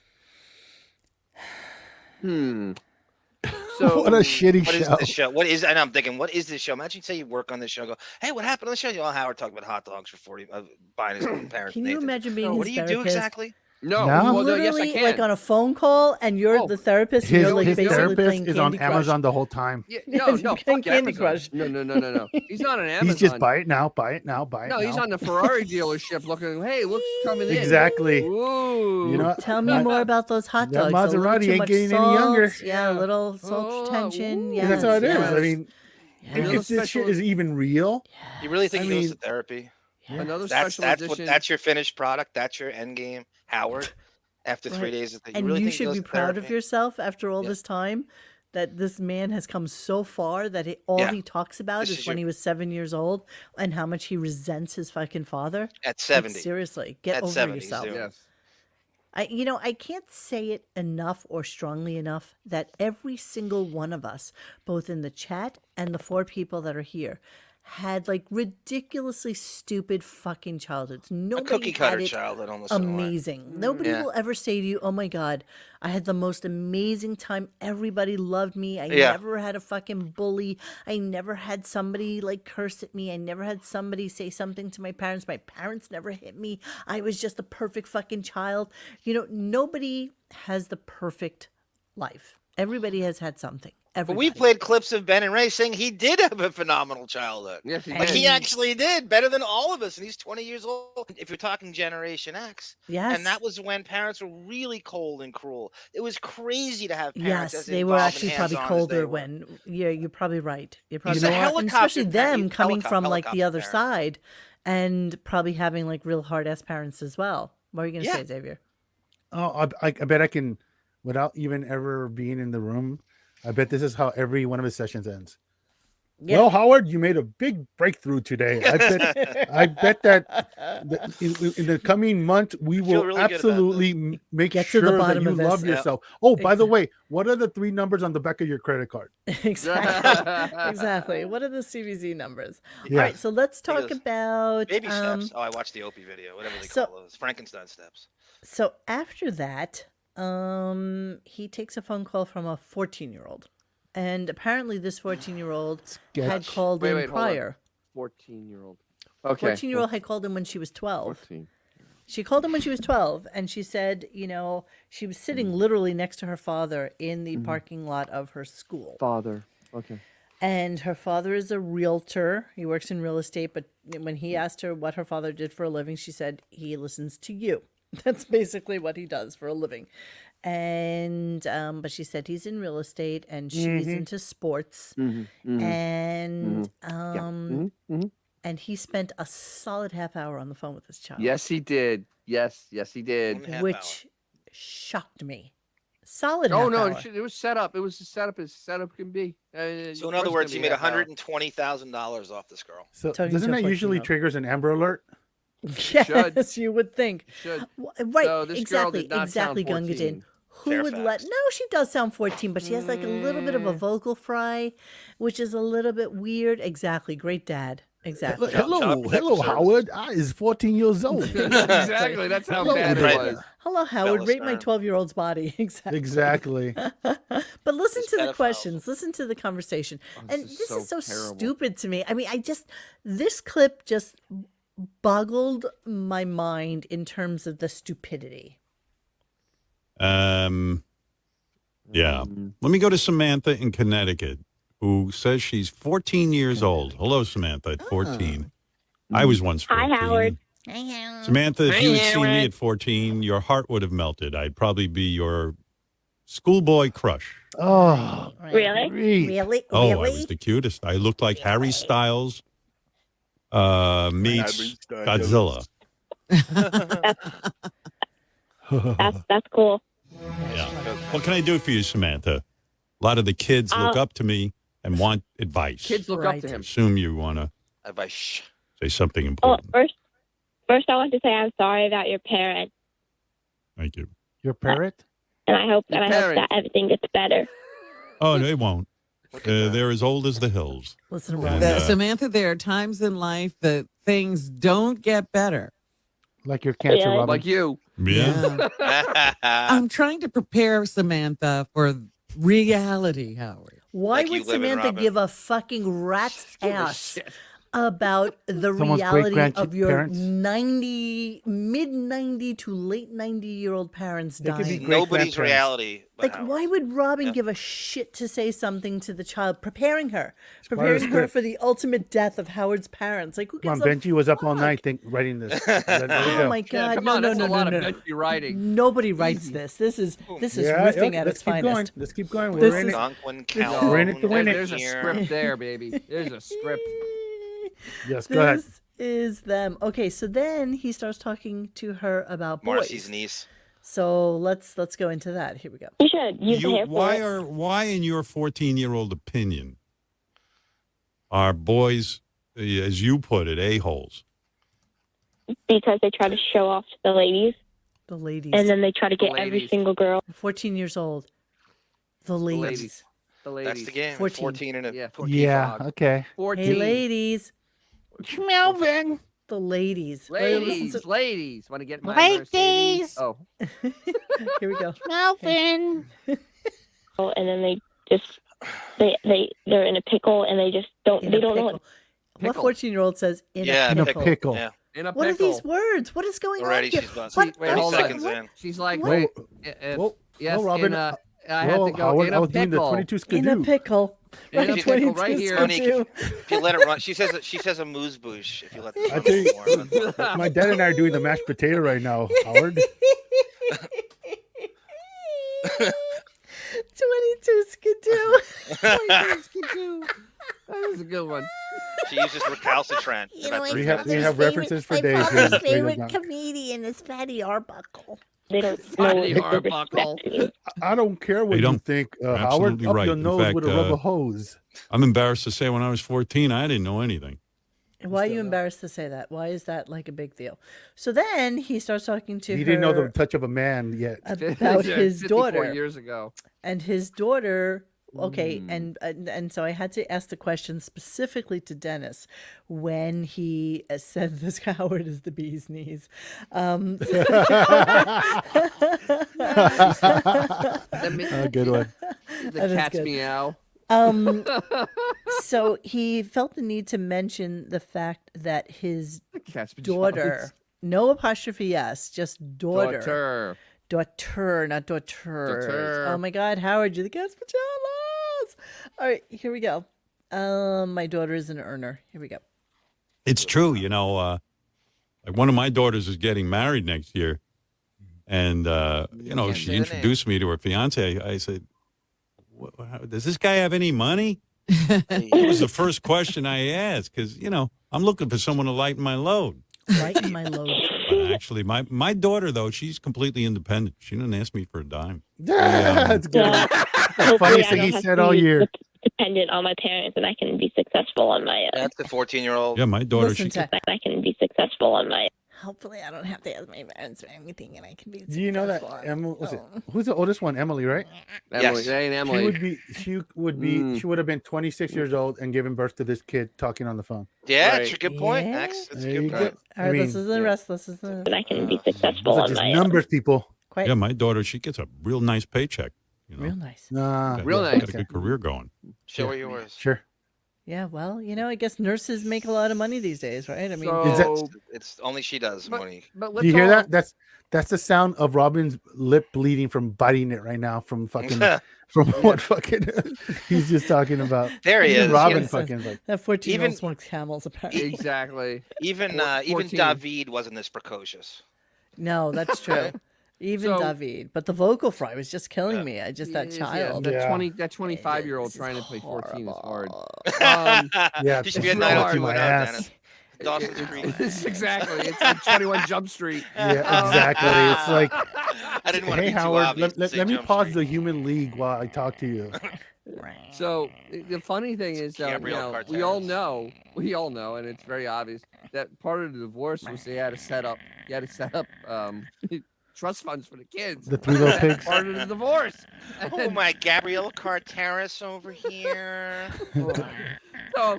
So What a shitty What is show. this show? What is? And I'm thinking, what is this show? Imagine you say you work on this show. And go, hey, what happened on the show? You all Howard talking about hot dogs for 40, buying his parents. Can you Nathan. imagine being No, what do his you do therapist? exactly? no, No? well, no, yes, I Literally, can. like on a phone call, and you're Oh. the therapist, and His, you're like his basically therapist playing is on Candy Crush. Amazon the whole time. Yeah, Yes, no, you're no, playing fuck Candy Amazon. Crush. No. He's not on Amazon. He's just buy it now, buy it now, buy it No, now. he's on the Ferrari dealership looking. Hey, look's coming in. Exactly. Ooh. You know what? Tell me That- more about those hot that dogs. A little Maserati too ain't much getting any salt. younger. Yeah, a little salt Oh, retention. ooh. Yes, That's how it is. yes. I mean, Yes. if this shit is even real, You really think I he goes to mean- therapy? Another That's special what. edition. That's your finished product. That's your end game, Howard. After 3 Right. days, you And really you think he should goes be to proud of therapy? yourself after all Yeah. this time that this man has come so far that all Yeah. he talks about This is is when your- he was 7 years old and how much he resents his fucking father. At Like, 70. seriously, get At over 70, he's yourself. doing it. Yes. I can't say it enough or strongly enough that every single one of us, both in the chat and the 4 people that are here, had like ridiculously stupid fucking childhoods. A Nobody cookie had cutter it childhood, almost. in a way. amazing. Nobody Yeah. will ever say to you, "Oh my God, I had the most amazing time. Everybody loved me. I Yeah. never had a fucking bully. I never had somebody like curse at me. I never had somebody say something to my parents. My parents never hit me. I was just a perfect fucking child." Nobody has the perfect life. Everybody has had something. But Everybody. we played clips of Ben and Ray saying he did have a phenomenal childhood. Yes, he Like did. he actually did better than all of us, and he's 20 years old. If you're talking Generation X, Yes. and that was when parents were really cold and cruel. It was crazy to have parents. Yes, as they were involved actually and probably hands-on as they colder were. when. Yeah, you're probably right. You're probably He's a right. And helicopter especially parent. them He's coming from like the helicopter other parent. side, and probably having like real hard ass parents as well. What are you gonna Yeah. say, Xavier? Oh, I bet I can, without even ever being in the room. I bet this is how every one of his sessions ends. Yeah. Well, Howard, you made a big breakthrough today. I bet that in the coming month we will really good about absolutely make Get to the sure that bottom you of this. love Yep. yourself. Oh, by the way, what are the 3 numbers on the back of your credit card? Exactly. Exactly. What are the CVZ numbers? Yeah. All right, so let's He talk goes, about Baby steps. Oh, I watched the Opie video, whatever they so- call those. Frankenstein steps. So after that, he takes a phone call from a 14-year-old. And apparently this 14-year-old had Sketch. called in Wait, hold on. prior. 14-year-old. Okay. 14-year-old had called him when she was 12. 14. She called him when she was 12, and she said, she was sitting literally next to her father in the parking lot of her school. Father. Okay. And her father is a realtor. He works in real estate, but when he asked her what her father did for a living, she said, he listens to you. That's basically what he does for a living. And but she said he's in real estate and she's into sports. And and he spent a solid half hour on the phone with his child. Yes, he did. Yes, he did. Half Which shocked me. Solid Oh half no, hour. it was set up. It was as set up as setup can be. So in other words, he made $120,000 off this girl. So Talking doesn't to a that usually 14-year-old. triggers an Amber Alert? Yes, you would think. Should. Right, So this girl exactly, did not exactly, sound Gungadin. 14. Who would let? Fairfax. No, she does sound 14, but she has like a little bit of a vocal fry, which is a little bit weird. Exactly, great dad. Exactly. Hello, Child Protective hello, Services. Howard. I is 14 years old. Exactly. That's how Hello bad it there. was. Hello, Howard. Bella Rate my Stern. 12-year-old's body. Exactly. Exactly. But listen These to the pedophiles. questions. Listen to the conversation. And this this is is so so terrible. stupid to me. I mean, this clip just boggled my mind in terms of the stupidity. Yeah. Let me go to Samantha in Connecticut, who says she's 14 years old. Hello, Samantha, at 14. I was once 14. Hi, Howard. Samantha, if Hi, you had seen me Howard. at 14, your heart would have melted. I'd probably be your schoolboy crush. Oh, Really? great. Really? Oh, I really? was the cutest. I looked like Harry Styles meets Godzilla. That's cool. Yeah. What can I do for you, Samantha? A lot of the kids look up to me and want advice. Kids look Right. up to I him. assume you want to Advice. say something Well, important. first I want to say I'm sorry about your parents, Thank you. Your parrot? and I hope Your that parents. everything gets better. Oh, they won't. They're as old as the hills. Listen to And, Rob. Samantha, there are times in life that things don't get better. Like your cancer, Really? Robin. Like you. Yeah. I'm trying to prepare Samantha for reality, Howard. Why Like you would live in Samantha Robin. give a fucking rat's ass about the Someone's reality of your great-grandparents? mid-90 to late 90-year-old parents They could be dying? great Nobody's grandparents. reality. But Like, Howard. why would Robin Yeah. give a shit to say something to the child, preparing her part of the for script. the ultimate death of Howard's parents? Like, who Come on, gives a Benji was up all fuck? night writing this. There you Oh go. my Yeah, God! come no, on, no, that's no, a lot no, of no. Benji writing. Nobody writes this. This is Yeah, riffing at let's its keep going. finest. Let's keep going. This We're in is- it. Gunk when No, Calhoun We're in it to win it. There's a here. script there, baby. There's a script. Yes, go ahead. This is them. Okay, so then he starts talking to her about boys. Marcy's niece. So let's go into that. Here we go. You should use the hair for it. Why, in your 14-year-old opinion, are boys, as you put it, a-holes? Because they try to show off to the ladies, The ladies. and then they try to get every ladies. single girl. 14 years old. The ladies. ladies. The ladies. That's the game. 14. 14 and a Yeah, 14 Yeah, dog. okay. 14. Hey, ladies. Melvin. The ladies. Wait, listen Ladies, to- ladies. Want to get my Mercedes? Oh, Here we go. And then they just they're in a pickle, and they just don't In they a don't know pickle. what. What 14-year-old says in Yeah, a In a pickle? pickle. Yeah. in a What are pickle. these words? What is going Already on here? she's about What- Wait, thirty hold on. seconds in. She's like, What? Wait. if- Well, yes, well, Robin, I had to go in I a was doing the pickle. 22 In a skidoo. pickle. In a Like pickle 22 right here. skidoo. If you let it run, she says a moose bouche. If you let this I run tell you, more. my dad and I are doing the mashed potato right now, Howard. 22 skidoo. 22 skidoo. That was a good one. She uses recalcitrant. You know, We have references for days. father's here. favorite comedian is Fatty Arbuckle. They don't know Fatty what Arbuckle. respect means. I don't care what You you don't- think, You're Howard. absolutely Up right. your In nose fact, with a rubber hose. I'm embarrassed to say when I was 14, I didn't know anything. Why are you embarrassed to say that? Why is that like a big deal? So then he starts talking to He her didn't know the touch of a man yet. about his 54 daughter. years ago. And his daughter, okay, and so I had to ask the question specifically to Dennis when he said this Howard is the bee's knees. Good one. The That is cat's good. meow. So he felt the need to mention the fact that his Cat's daughter, no apostrophe s, just Daughter. Daughter, not daughters. Daughter. Oh my God, Howard, you're the cat's pajamas. All right, here we go. My daughter is an earner. Here we go. It's true, like one of my daughters is getting married next year, and Can't she say the introduced me to her fiance. I said, "Does this guy have any money?" That was the first question I asked because I'm looking for someone to lighten my load. Lighten my load. But actually, my daughter though, she's completely independent. She didn't ask me for a dime. That's good. Yeah. The Hopefully funniest I thing don't he have said to all be year. dependent on my parents, and I can be successful on my own. That's the 14-year-old. Yeah, my daughter. Listen to. I can be successful on my own. Hopefully, I don't have to ask my parents for anything, and I can be. Do you know that successful. Emily? Who's the oldest one? Emily, right? Emily. Yes. That ain't Emily. She would have been 26 years old and given birth to this kid talking on the phone. Yeah, Right. that's a good point, Yeah. Max. That's a There you good go. point. All right, this I is the rest. This is the And I can be Those successful are on just my numbers, people. quite Yeah, my daughter. She gets a real nice paycheck. real nice. Nah, Real Got nice. a good career going. Show her yours. Sure. Yeah, well, I guess nurses make a lot of money these days, right? I mean, So, It's only she does money. but Do let's you hear all- that? That's the sound of Robin's lip bleeding from biting it right now from fucking what fucking he's just talking about. There he Even is. Robin Yes. fucking like that 14-year-old Even- smokes camels, apparently. Exactly. Even 14. David wasn't this precocious. No, that's true. Even So- David. But the vocal fry was just killing me. I just, that Yes, child. That Yeah. 25-year-old This is trying to play 14 is hard. horrible. Yeah, he should be it's a real 90210, hard. My Dennis. ass. Dawson's Creek. It's exactly. It's like 21 Jump Street. Yeah, exactly. It's like, I didn't want to hey be too Howard, obvious. let me pause the human league while I talk to you. So the funny thing is, Gabrielle we all Carteris. know, and it's very obvious that part of the divorce was they had to set up trust funds for the kids. The three little pigs. Part of the divorce. Oh my, Gabrielle Carteris over here. So,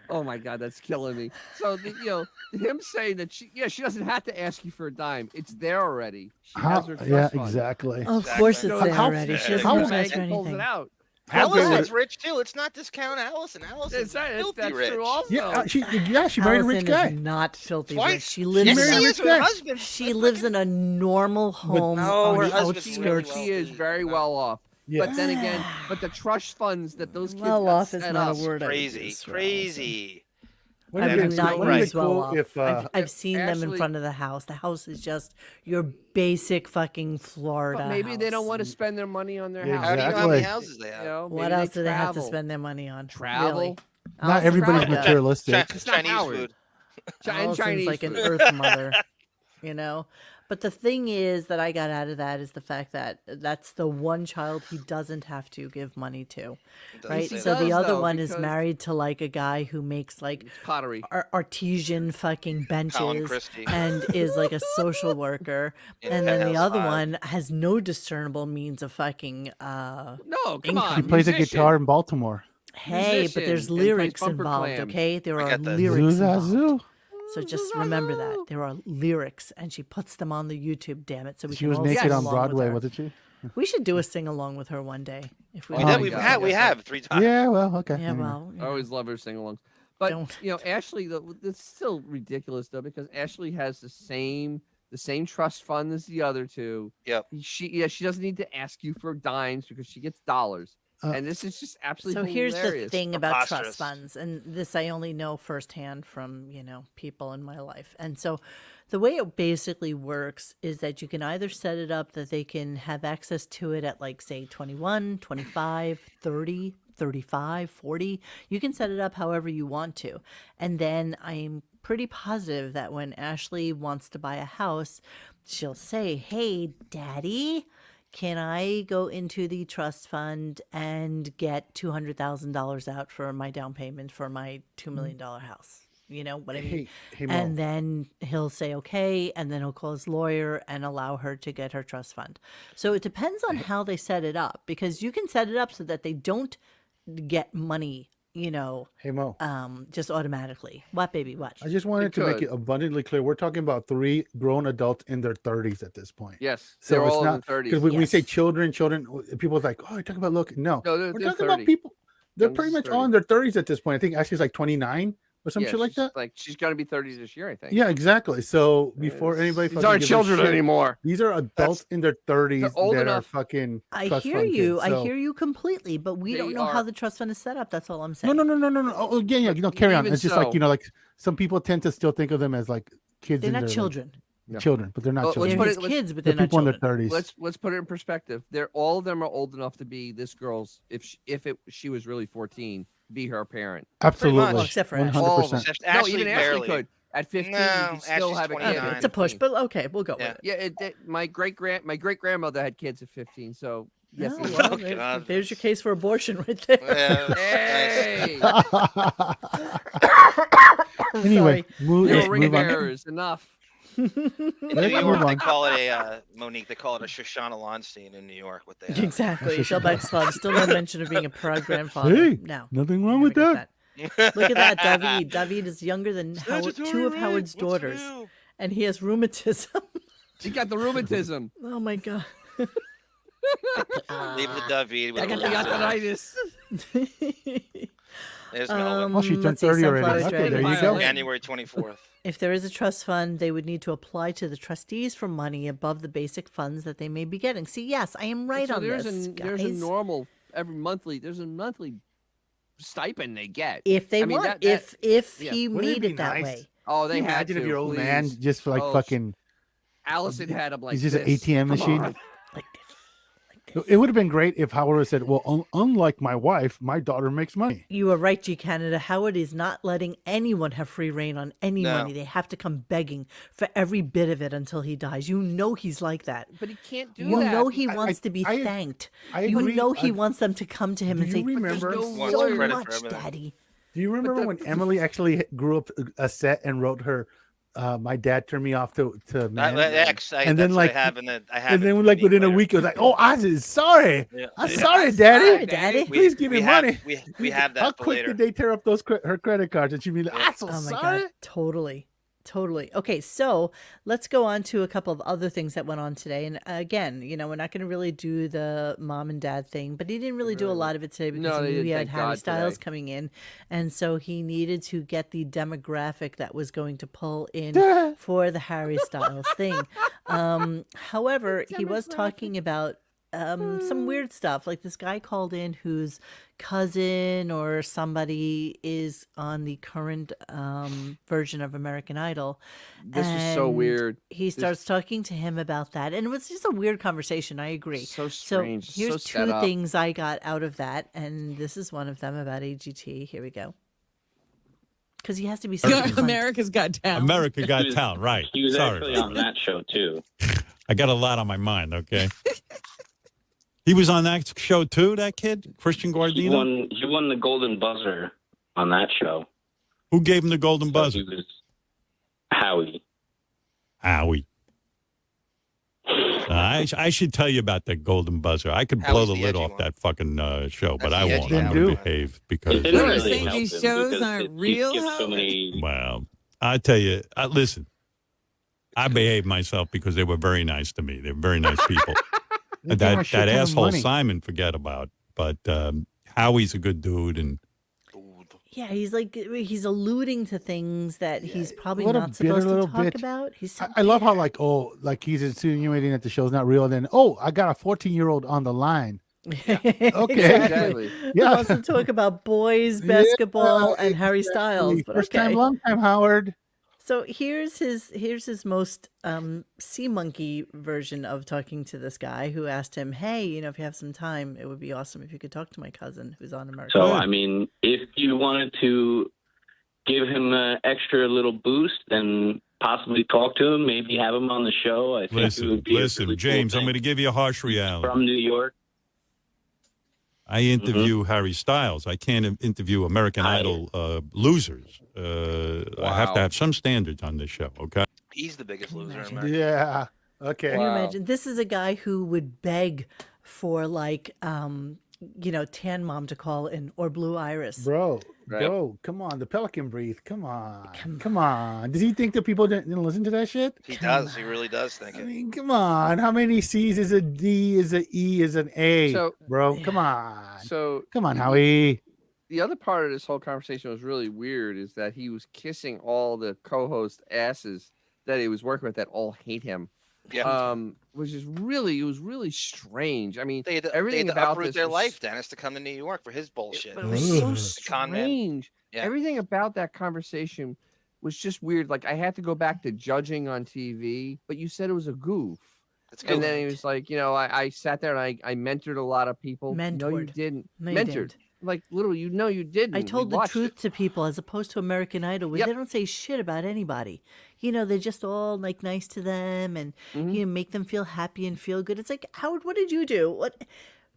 oh my God, that's killing me. So, him saying that she doesn't have to ask you for a dime. It's there already. She has her trust Yeah, fund. exactly. Of course it's So there how- already. She how- doesn't have to ask for Megan pulls it anything. out. Allison's rich too. Let's not discount Allison. Allison's filthy That's rich. true also. Yeah, she married a rich Allison guy. is not filthy Twice. rich. She lives Yes, married she a in is. rich Her guy. husband. she lives in a normal home No, on her the husband's outskirts. really She is very well off. Yeah. But then again, the trust funds that those kids Well got off is set not a up, word I would Crazy, use for crazy. Wouldn't I it would be- not wouldn't it use be well cool off. if, I've seen them in Ashley- front of the house. The house is just your basic fucking Florida But maybe they don't house. want to spend their money on their Yeah, house. How do you know how many Exactly. houses they You have? know, What maybe else do they have to travel. spend their money on? Travel. Really? Not everybody's travel. materialistic. It's not Chinese Howard. food. And Allison's Chinese like an food. earth mother, But the thing is that I got out of that is the fact that that's the one child he doesn't have to give money to, Doesn't right? say So that. the does, other though, one is because- married to like a guy who makes like It's pottery. artesian fucking Colin benches Christie. and is like a social worker, In and then the Penthouse other Five. one has no discernible means of fucking No, come income. on. He plays a musician. guitar in Baltimore. hey, but there's Musician and plays lyrics bumper involved, clams. okay? There I are get that. lyrics Zoo-za-zoo. involved. So just remember that there are lyrics, and she puts them on the YouTube. Damn it! So we She can was all naked sing on along Broadway, with her. wasn't she? We should do a sing along with her one day if we. We Oh did. my We God. have. We have 3 times. Yeah, well, okay. Yeah, well, I always love her sing-alongs. But Don't. Ashley, though, it's still ridiculous though because Ashley has the same the same trust fund as the other two. Yep. She doesn't need to ask you for dimes because she gets dollars. And this is just absolutely hilarious. Hilarious. The thing about trust funds, and this I only know firsthand from, people in my life. And so the way it basically works is that you can either set it up that they can have access to it at like, say, 21, 25, 30, 35, 40. You can set it up however you want to. And then I'm pretty positive that when Ashley wants to buy a house, she'll say, "Hey, Daddy, can I go into the trust fund and get $200,000 out for my down payment for my $2 million house?" You know what I mean? Hey, Mo. And then he'll say, okay, and then he'll call his lawyer and allow her to get her trust fund. So it depends on how they set it up, because you can set it up so that they don't get money, Hey, Mo. just automatically. What, baby? What? I just wanted to make it abundantly clear. We're talking about 3 grown adults in their 30s at this point. Yes. So They're it's all not in their 30s. because when we say children, people's like, oh, you're talking about look. No, they're we're talking 30. about people. They're Youngest pretty much 30. all in their 30s at this point. I think Ashley's like 29 or some shit like that. Like she's gonna be 30 this year, I think. Yeah, exactly. So before anybody, These aren't children anymore. These are adults in their 30s old that enough. are fucking. I trust hear fund you. kids. I hear you completely, but we don't know how the trust fund is set up. That's all I'm saying. No. Oh, yeah. Carry on. Even It's just so- like like some people tend to still think of them as like kids. They're in not their, children. Like, children, but they're not Well, children. They're his kids, but they're not people children. in their 30s. Let's put it in perspective. All of them are old enough to be this girl's. If she was really 14, be her parent. Absolutely. Well, except for Ashley. 100%. Except No, Ashley even barely. Ashley could. At 15, No, you can still Ashley's have a 29. kid. It's a push, but okay, we'll go Yeah. with it. Yeah, my great grandmother had kids at 15, so yes. Oh, it well, Oh, God. there's your case for abortion right there. Yeah, Hey, Anyway, move, you're let's a ring move on. bearers enough. In Let's New York, move they on. call it Monique. They call it a Shoshana Lonstein in New York. What they have. Exactly. Shell backslide. Still no mention of being a proud grandfather. Hey, No. nothing wrong with Never that. get Look at that, David. David is younger than two of Howard's daughters, and he has rheumatism. She got the rheumatism. Oh my god. Leave the David. With I got the the arthritis. There's Melvin. Oh, she turned let's see, 30 already. Sunflower's Okay, there Dragon. you go. January 24th. If there is a trust fund, they would need to apply to the trustees for money above the basic funds that they may be getting. See, yes, I am right So on there's this, there's a guys. normal there's a monthly stipend they get. If they I mean, want, that- if yeah. he Wouldn't it made be it that nice? way. Oh, they Can you had imagine to, if your old please. man just for like Oh, fucking. Allison had him like He's just an this. ATM Come machine. on. Like this. It would have been great if Howard had said, "Well, unlike my wife, my daughter makes money." You are right, G Canada. Howard is not letting anyone have free reign on any No. money. They have to come begging for every bit of it until he dies. You know he's like that. But he can't do You that. know he I- wants to be I- thanked. I You agree. know he wants them to come to him Do and you say, remember? no Wants so credit for much, everything. Daddy. Do you remember when Emily actually grew up a set and wrote her? My dad turned me off to men. X. And then, like- I have in the. I have And it then in like the within a later. week, it was like, "Oh, I'm sorry. Yeah. I'm Yeah. sorry, Sorry, Daddy. Daddy. Please give me have- money." We have that How for quick later. did they tear up those her credit cards? And she'd be like, Yeah. "I'm so Oh my sorry." God. Totally. Okay, so let's go on to a couple of other things that went on today. And again, we're not going to really do the mom and dad thing, but he didn't really do a lot of it today because No, he they knew he didn't, had thank Harry God, Styles today. coming in. And so he needed to get the demographic that was going to pull in for the Harry Styles thing. However, he was talking about some weird stuff. Like this guy called in whose cousin or somebody is on the current version of American Idol. This is so And weird. He starts talking to him about that. And it was just a weird conversation. I agree. So strange. So here's so set two up. things I got out of that. And this is one of them about AGT. Here we go. Because he has to be super America's Got Talent. America Got Talent, right. He was Sorry. actually on that show too. I got a lot on my mind, okay? He was on that show too, that kid? Christian He Guardino? won the Golden Buzzer on that show. Who gave him the golden So buzzer? he was Howie. Howie. I should tell you about that golden buzzer. I could blow Howie's the the lid edgy off one. that fucking show, but That's I the won't. edgy I'm one. going Do. to behave because, It You're really saying helped these him shows because aren't he real, gives so Howie? many. well, I tell you, listen, I behaved myself because they were very nice to me. They were very nice people. They gave him a that shit ton of asshole money. Simon, forget about. But Howie's a good dude, and Yeah, he's alluding to things that he's probably What a not supposed bitter to little talk bitch. about. He's so I love how bitter. like he's insinuating that the show's not real. Then I got a 14-year-old on the line. Yeah. Okay. Exactly. Yeah. He wants to talk about boys, Yeah, basketball, and Harry Styles. But First okay. time, long time, Howard. So here's his most sea monkey version of talking to this guy who asked him, "Hey, if you have some time, it would be awesome if you could talk to my cousin who's on American." So I mean, if you wanted to give him an extra little boost and possibly talk to him, maybe have him on the show. I think it would be a really James, cool I'm going to give you a harsh reality. From New York. I interview Harry Styles. I can't interview American Idol losers. I have to have some standards on this show, okay? He's the biggest loser in America. Yeah. Okay. Can you imagine? This is a guy who would beg for Tan Mom to call in or Blue Iris. Bro, come on. The pelican breathe. Come on. Does he think that people didn't listen to that shit? He does. He really does think it. I mean, come on. How many C's is a D, is a E, is an A? Bro, come on. Come on, Howie. The other part of this whole conversation was really weird is that he was kissing all the co-host asses that he was working with that all hate him. Yeah. Which is really, it was really strange. I mean, They had everything to about uproot this their was, life, Dennis, to come to New York for his bullshit. But it was so Con man. strange. Yeah. Everything about that conversation was just weird. Like I had to go back to judging on TV, but you said it was a goof. And then he was like, I sat there and I mentored a lot of people. No, you didn't. No, you mentored. didn't. Like, literally, you didn't. I told the truth to people as opposed to American Idol, where they don't say shit about anybody. They're just all nice to them and make them feel happy and feel good. It's like, Howard, what did you do? What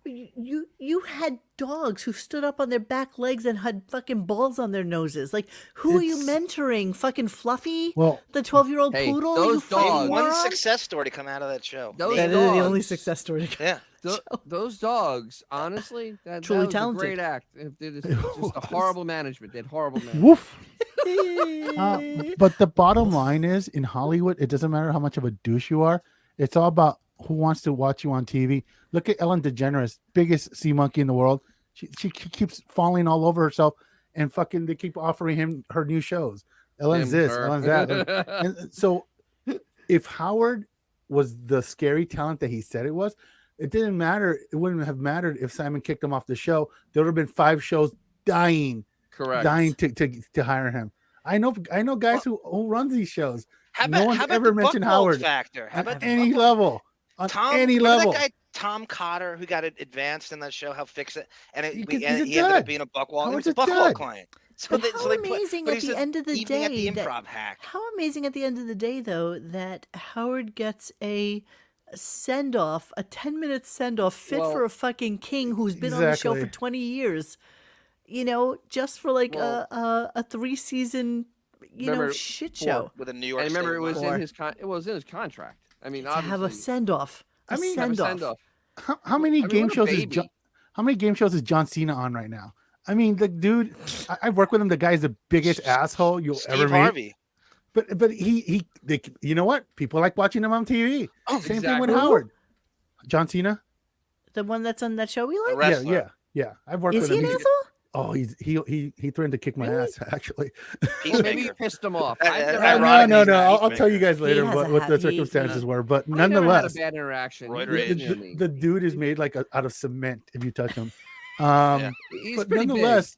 you had dogs who stood up on their back legs and had fucking balls on their noses. Like, who are you mentoring? Fucking Fluffy? Well, the 12-year-old poodle? Those dogs. One success story to come out of that show. That is the only success story to come Yeah. Those dogs, honestly, that Truly was talented. a great act. It's just a horrible management. They had horrible management. Woof. But the bottom line is, in Hollywood, it doesn't matter how much of a douche you are. It's all about who wants to watch you on TV. Look at Ellen DeGeneres, biggest sea monkey in the world. She keeps falling all over herself, and fucking they keep offering her new shows. Ellen's this, Ellen's that. And so, if Howard was the scary talent that he said it was, it didn't matter. It wouldn't have mattered if Simon kicked him off the show. There would have been 5 shows dying to hire him. I know guys who run these shows. No one's ever mentioned Howard factor? How at about any level. On any level. That guy Tom Cotter who got advanced in that show, How Fix It, and he ended dud. up being a Buckwall. He was a Howard's a Buckwall dud. client. But how amazing at the end of the evening at the day. improv hack. How amazing at the end of the day, though, that Howard gets a send-off, a 10-minute send-off fit for a fucking king who's been on the show for 20 years. Just for like a 3-season, shit show. With a New York. I remember State it was law. in his contract. I mean, To have a send-off. send-off. How many game what a shows is baby. how many game shows is John Cena on right now? I mean, the dude, I've worked with him. The guy's the biggest asshole you'll Steve ever meet. Harvey. But you know what? People like watching him on TV. Same thing with exactly. Howard. John Cena. The one that's on that show we like? Yeah. I've worked Is with he him. an asshole? Oh, he threatened to kick my ass actually. Well, maybe you pissed him off. No. I'll tell you guys later has what a the he- circumstances were. But I never had a nonetheless, bad interaction. Roid He rage. listened to me. the dude is made like out of cement if you touch him. He's But pretty nonetheless,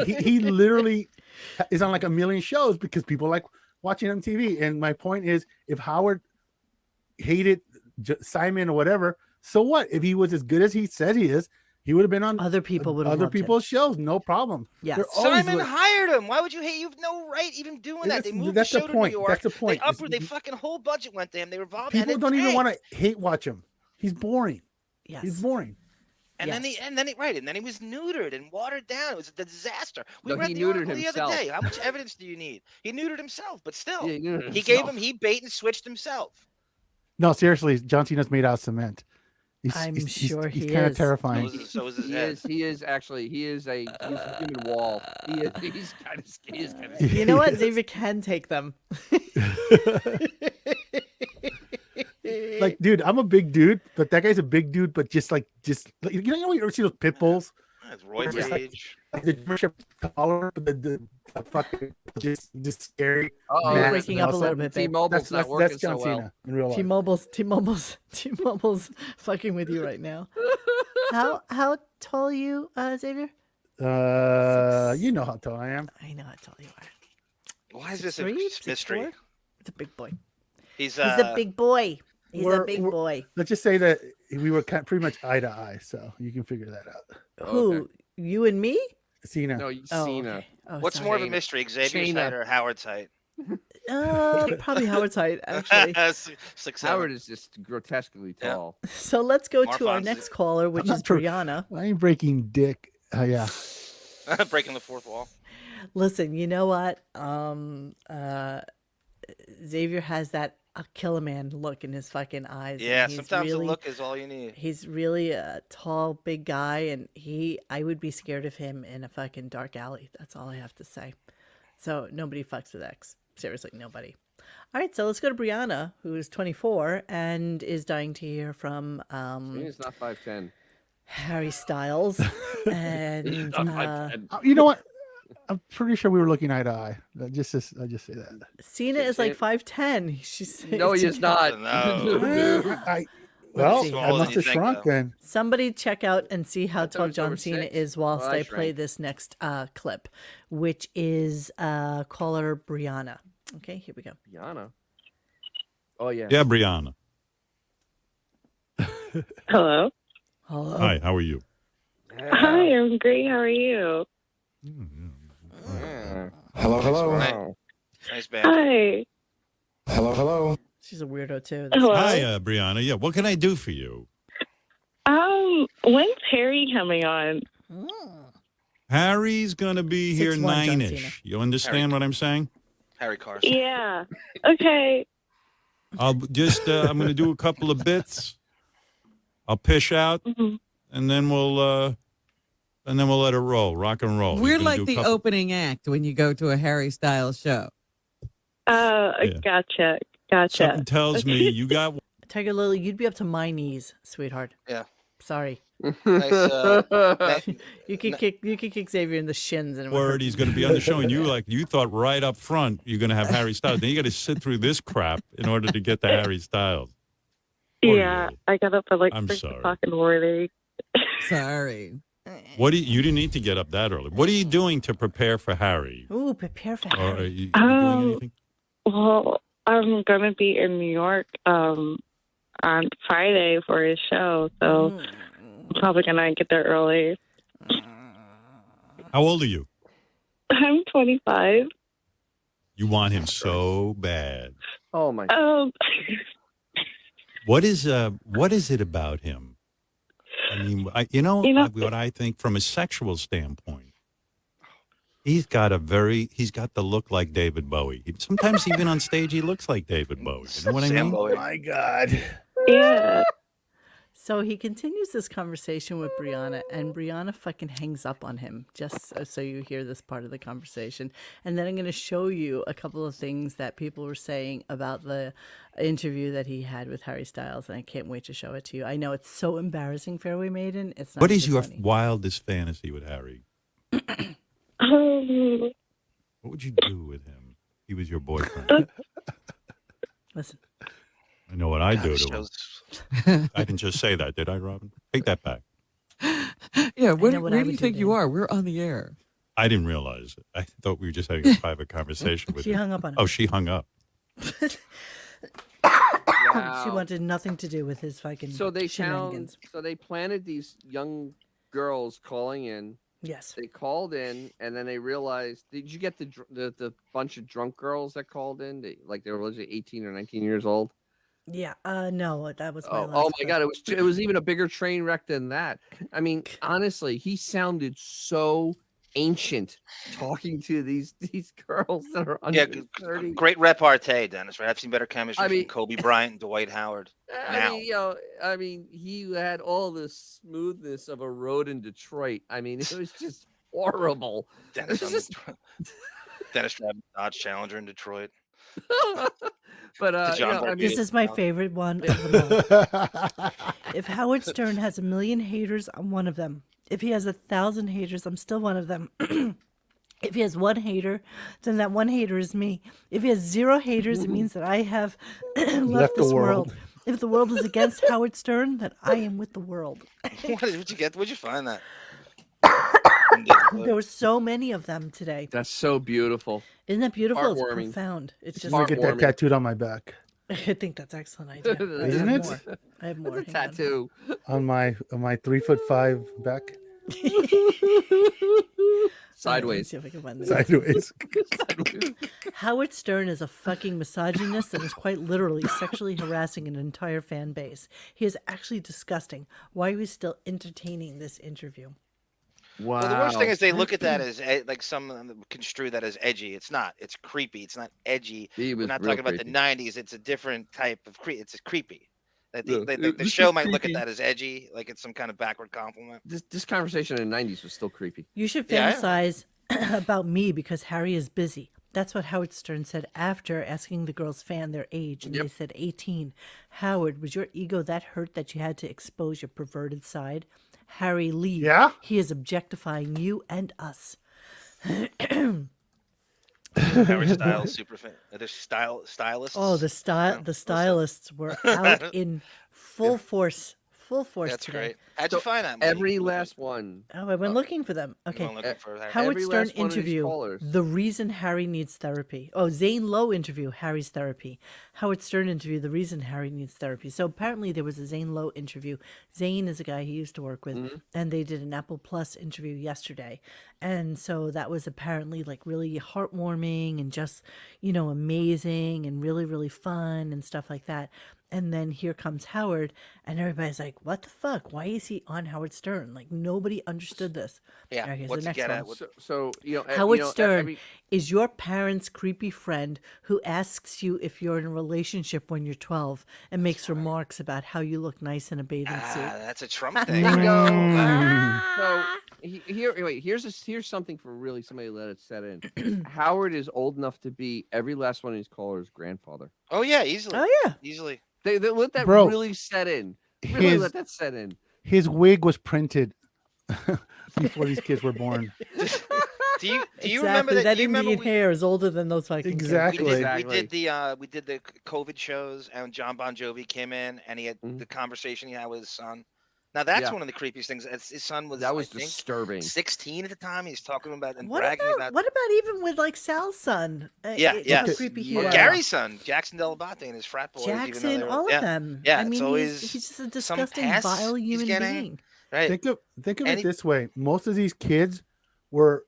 he literally is on like a million shows because people like watching him on TV. And my point is, if Howard hated Simon or whatever, so what? If he was as good as he said he is, he would have been on Other people would have other loved him. people's shows, no problem. Yes. They're always Simon look- hired him. Why would you hate? You have no right even doing that. They moved that's the the show point. to New York. That's the point. They fucking whole budget went to him. They were involved. People and don't even tanked. want to hate watch him. He's boring. Yes. He's boring. And then Yes. and then he was neutered and watered down. It was a disaster. We No, read he the neutered article the himself. other day. How much evidence do you need? He neutered himself, but still, Yeah, he neutered he gave himself. him. He bait and switched himself. No, seriously, John Cena's made out of cement. I'm sure he's he kind of is. terrifying. So is his head. He is a human wall. He's kind of You know what? David can take them. Like, dude, I'm a big dude, but that guy's a big dude, but just you ever see those pit bulls? It's Roy Just Rage. like the membership taller, the fucking just scary. You're breaking up a little bit, babe. T-Mobile's not working that's John so well. Cena in real life. T-Mobile's fucking with you right now. How tall are you, Xavier? You know how tall I am. I know how tall you are. Why is this a 6'3", mystery? 6'4"? It's a big boy. He's a big boy. He's a big boy. Let's just say that we were pretty much eye to eye, so you can figure that out. Who? Okay. You and me? Cena. No, Oh, Cena. okay. Oh, What's sorry. more of a mystery, Xavier's height or Howard's height? Probably Howard's height, actually. 6'7". Howard is just grotesquely tall. So let's go to our Marfon's- next caller, which I'm is not pro- Brianna. I ain't breaking dick. Yeah. Breaking the fourth wall. Listen, you know what? Xavier has that I'll kill a man look in his fucking eyes. and Yeah, he's sometimes really, the look is all you need. He's really a tall, big guy, and I would be scared of him in a fucking dark alley. That's all I have to say. So nobody fucks with X. Seriously, nobody. All right, so let's go to Brianna, who is 24 and is dying to hear from He's not 5'10". Harry Styles. And Not 5'10". You know what? I'm pretty sure we were looking eye to eye. I just say that. Cena is like 5'10". She's No, he is not. No. Well, see. I must have shrunk then. Somebody check out and see how thought it tall was John over Cena 6. is whilst Well, I I play shrank. this next clip, which is caller Brianna. Okay, here we go. Brianna. Oh yeah. Yeah, Brianna. Hello. Hello. Hi, how are you? Hi, I'm great. How are you? Hello. Nice band. Hi. Hello. She's a weirdo too. Hello. Hi, Brianna. Yeah, what can I do for you? When's Harry coming on? Harry's gonna be here 6'1", John 9-ish. Cena. You understand what I'm saying? Harry Carson. Yeah. Okay. I'll just I'm gonna do a couple of bits. I'll pish out, Mhm. and then we'll let it roll, rock and roll. We're He's gonna like do a the couple- opening act when you go to a Harry Styles show. Yeah. Gotcha. Something tells me you got. Tiger Lily, you'd be up to my knees, sweetheart. Yeah. Sorry. Nice, You could kick Xavier in the shins and it would Word, hurt. he's going to be on the show, and you thought right up front you're going to have Harry Styles. Then you got to sit through this crap in order to get to Harry Styles. Poor Yeah, you. I got up at like I'm 6 sorry. o'clock in the morning. Sorry. You didn't need to get up that early. What are you doing to prepare for Harry? Ooh, prepare for Or are Harry. you doing anything? Well, I'm gonna be in New York on Friday for his show, so I'm probably gonna get there early. How old are you? I'm 25. You want him so bad. Oh my. What is it about him? I mean, what I think from a sexual standpoint, he's got the look like David Bowie. Sometimes even on stage, he looks like David Bowie. You know what I mean? Oh my God. Yeah. So he continues this conversation with Brianna, and Brianna fucking hangs up on him, just so you hear this part of the conversation. And then I'm going to show you a couple of things that people were saying about the interview that he had with Harry Styles, and I can't wait to show it to you. I know it's so embarrassing, Fairway Maiden. It's not. What is even your funny. wildest fantasy with Harry? Um, What would you do with him? He was your boyfriend. Listen. I know what I do to him. I can just say that, did I, Robin? Take that back. Yeah, know what where I do you would do think you then. are? We're on the air. I didn't realize it. I thought we were just having a private conversation with She him. hung up on him. Oh, she hung up. She wanted nothing to do with his fucking So they shenanigans. planted these young girls calling in. Yes. They called in, and then they realized. Did you get the bunch of drunk girls that called in? They were 18 or 19 years old. Yeah. No, that was my last Oh my clip. God! It was even a bigger train wreck than that. I mean, honestly, he sounded so ancient talking to these girls that are under 30. Great repartee, Dennis. Right? I've seen better chemistry I mean- from Kobe Bryant and Dwight Howard. Now. I mean, he had all the smoothness of a road in Detroit. I mean, it was just horrible. Dennis, It's just- Dennis driving a Dodge Challenger in Detroit. But To John I mean, This is my favorite one of them all. If Howard Stern has 1 million haters, I'm one of them. If he has 1,000 haters, I'm still one of them. If he has one hater, then that one hater is me. If he has 0 haters, it means that I have left this world. If the world is against Howard Stern, then I am with the world. What'd you get? Where'd you find that? There were so many of them today. That's so beautiful. Isn't that beautiful? It's Heartwarming. profound. It's just. I'm gonna get that tattooed on my back. I think that's an excellent idea. Isn't it? I have more. It's a tattoo on my 3'5" back. Sideways. See if I can find this. Sideways. Howard Stern is a fucking misogynist and is quite literally sexually harassing an entire fan base. He is actually disgusting. Why are we still entertaining this interview? Wow. Well, the worst thing is they look at that as like some of them construe that as edgy. It's not. It's creepy. It's not edgy. We're not talking about the 90s. It's a different type of It's creepy. The show might look at that as edgy, like it's some kind of backward compliment. This conversation in the 90s was still creepy. You should fantasize about me because Harry is busy. That's what Howard Stern said after asking the girls' fan their age, and they said 18. Howard, was your ego that hurt that you had to expose your perverted side? Harry, leave. Yeah? He is objectifying you and us. Howard Styles super fan. There's stylists. Oh, the stylists were out in full force. That's today. Great. How'd you find that? Every last one. Oh, I went looking for them. Okay. Howard Every Stern last one of these interview. callers. The reason Harry needs therapy. Oh, Zane Lowe interview. Harry's therapy. Howard Stern interview. The reason Harry needs therapy. So apparently there was a Zane Lowe interview. Zane is a guy he used to work with, and they did an Apple Plus interview yesterday, and so that was apparently like really heartwarming and just amazing and really really fun and stuff like that. And then here comes Howard, and everybody's like, "What the fuck? Why is he on Howard Stern?" Like nobody understood this. Yeah. Okay, What's the he get next at? one. So Howard Stern is your parents' creepy friend who asks you if you're in a relationship when you're 12 and makes remarks about how you look nice in a bathing suit. That's a Trump thing. So here's something for really somebody to let it set in. Howard is old enough to be every last one of these callers' grandfather. Oh yeah, easily. Oh yeah, easily. They let that Bro, really set in. Really let that set in. His wig was printed before these kids were born. Do you remember that Indian hair is older than those fucking Exactly. kids. We did the COVID shows, and John Bon Jovi came in, and he had the conversation he had with his son. Now that's one of the creepiest things. His son was disturbing. 16 at the time. He's talking about and What bragging about about. What about even with like Sal's son? How creepy he Well, was. Gary's son, Jackson Delabate, and his frat boys. Jackson, all of them. Yeah, I mean, it's always he's just a disgusting, past vile he's human getting. being. Right. Think of it this way: most of these kids were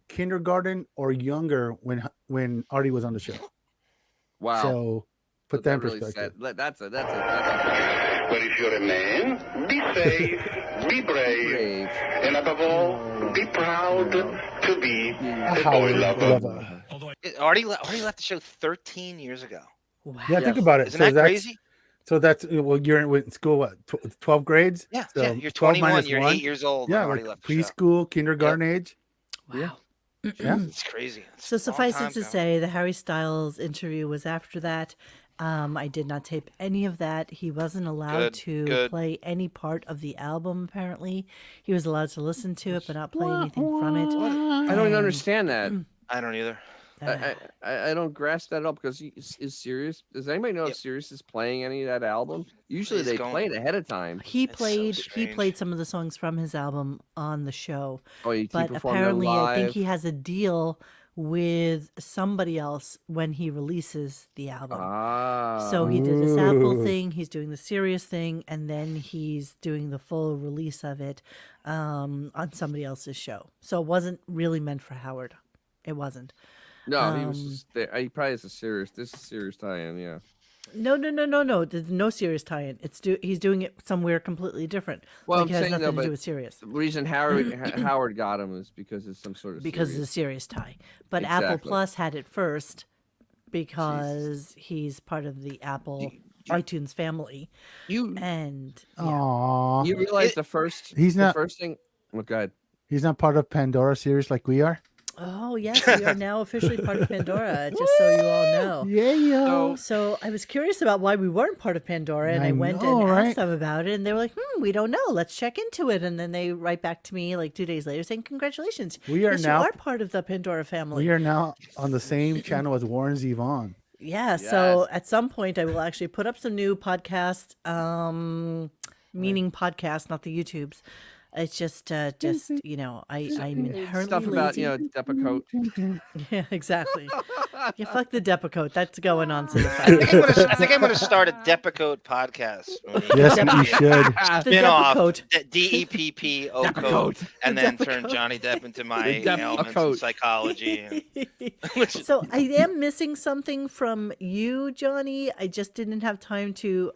kindergarten or younger when Artie was on the show. Wow. So put that in really perspective. That's a But if you're a man, be safe, be brave, and above all, be proud to be a boy lover. Artie left the show 13 years ago. Wow. Yeah, think about it. Isn't that crazy? So that's you're in school, what, 12 grades? Yeah, so you're 12 21. You're 1. 8 years old. Yeah, when like Artie left the show. preschool, kindergarten age. Wow. Yeah, it's crazy. So suffice it to say, the Harry Styles interview was after that. I did not tape any of that. He wasn't allowed to play any part of the album, apparently. He was allowed to listen to it, but not play anything from it. I don't understand that. I don't either. I don't grasp that at all because is Sirius. Does anybody know if Sirius is playing any of that album? Usually they play it ahead of time. He played some of the songs from his album on the show. Oh, but apparently I think he has a deal with somebody else when he releases the album. So he did this Apple thing, he's doing the Sirius thing, and then he's doing the full release of it on somebody else's show. So it wasn't really meant for Howard. It wasn't. No, he was just there. He probably has a Sirius. This is Sirius tie-in, yeah. No. There's no Sirius tie-in. He's doing it somewhere completely different. Well, like I'm it has saying nothing though, to do with Sirius. The reason Howard got him is because it's some sort of because Sirius. it's a Sirius tie. But Apple Plus had it first because he's part of the Apple iTunes family. You realize the first thing. Look, go ahead. He's not part of Pandora series like we are. Oh Oh, yes, we are now officially part of Pandora, just so you all know. Yeah. So I was curious about why we weren't part of Pandora, and I went and asked them about it, and they were like, we don't know. Let's check into it. And then they write back to me like 2 days later saying, congratulations. We are yes, now you are part of the Pandora family. We are now on the same channel as Warren Zevon. Yeah, so at some point I will actually put up some new podcast, meaning podcast, not the YouTubes. It's just you know, I'm inherently stuff about lazy. Depakote. Yeah, exactly. Yeah, fuck the Depakote. That's going on. I think I'm gonna start a Depakote podcast. Yes, you should. Spin off DEPPO code, and then turn Johnny Depp into my ailments in psychology. So I am missing something from you, Johnny. I just didn't have time to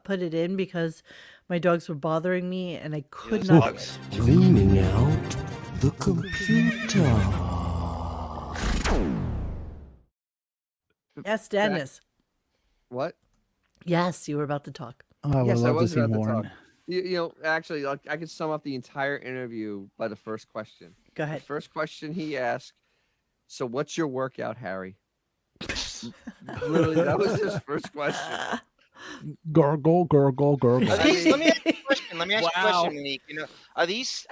put it in because my dogs were bothering me, and I could not do it. Cleaning out the computer. Yes, Dennis. What? Yes, you were about to talk. Oh, yes, I love was to see about to Warren. talk. You know, actually, like, I could sum up the entire interview by the first question. Go ahead. The first question he asked, so what's your workout, Harry? Literally, that was his first question. Gurgle. Let me ask you a question. Let me ask you a question, Monique. You know, are these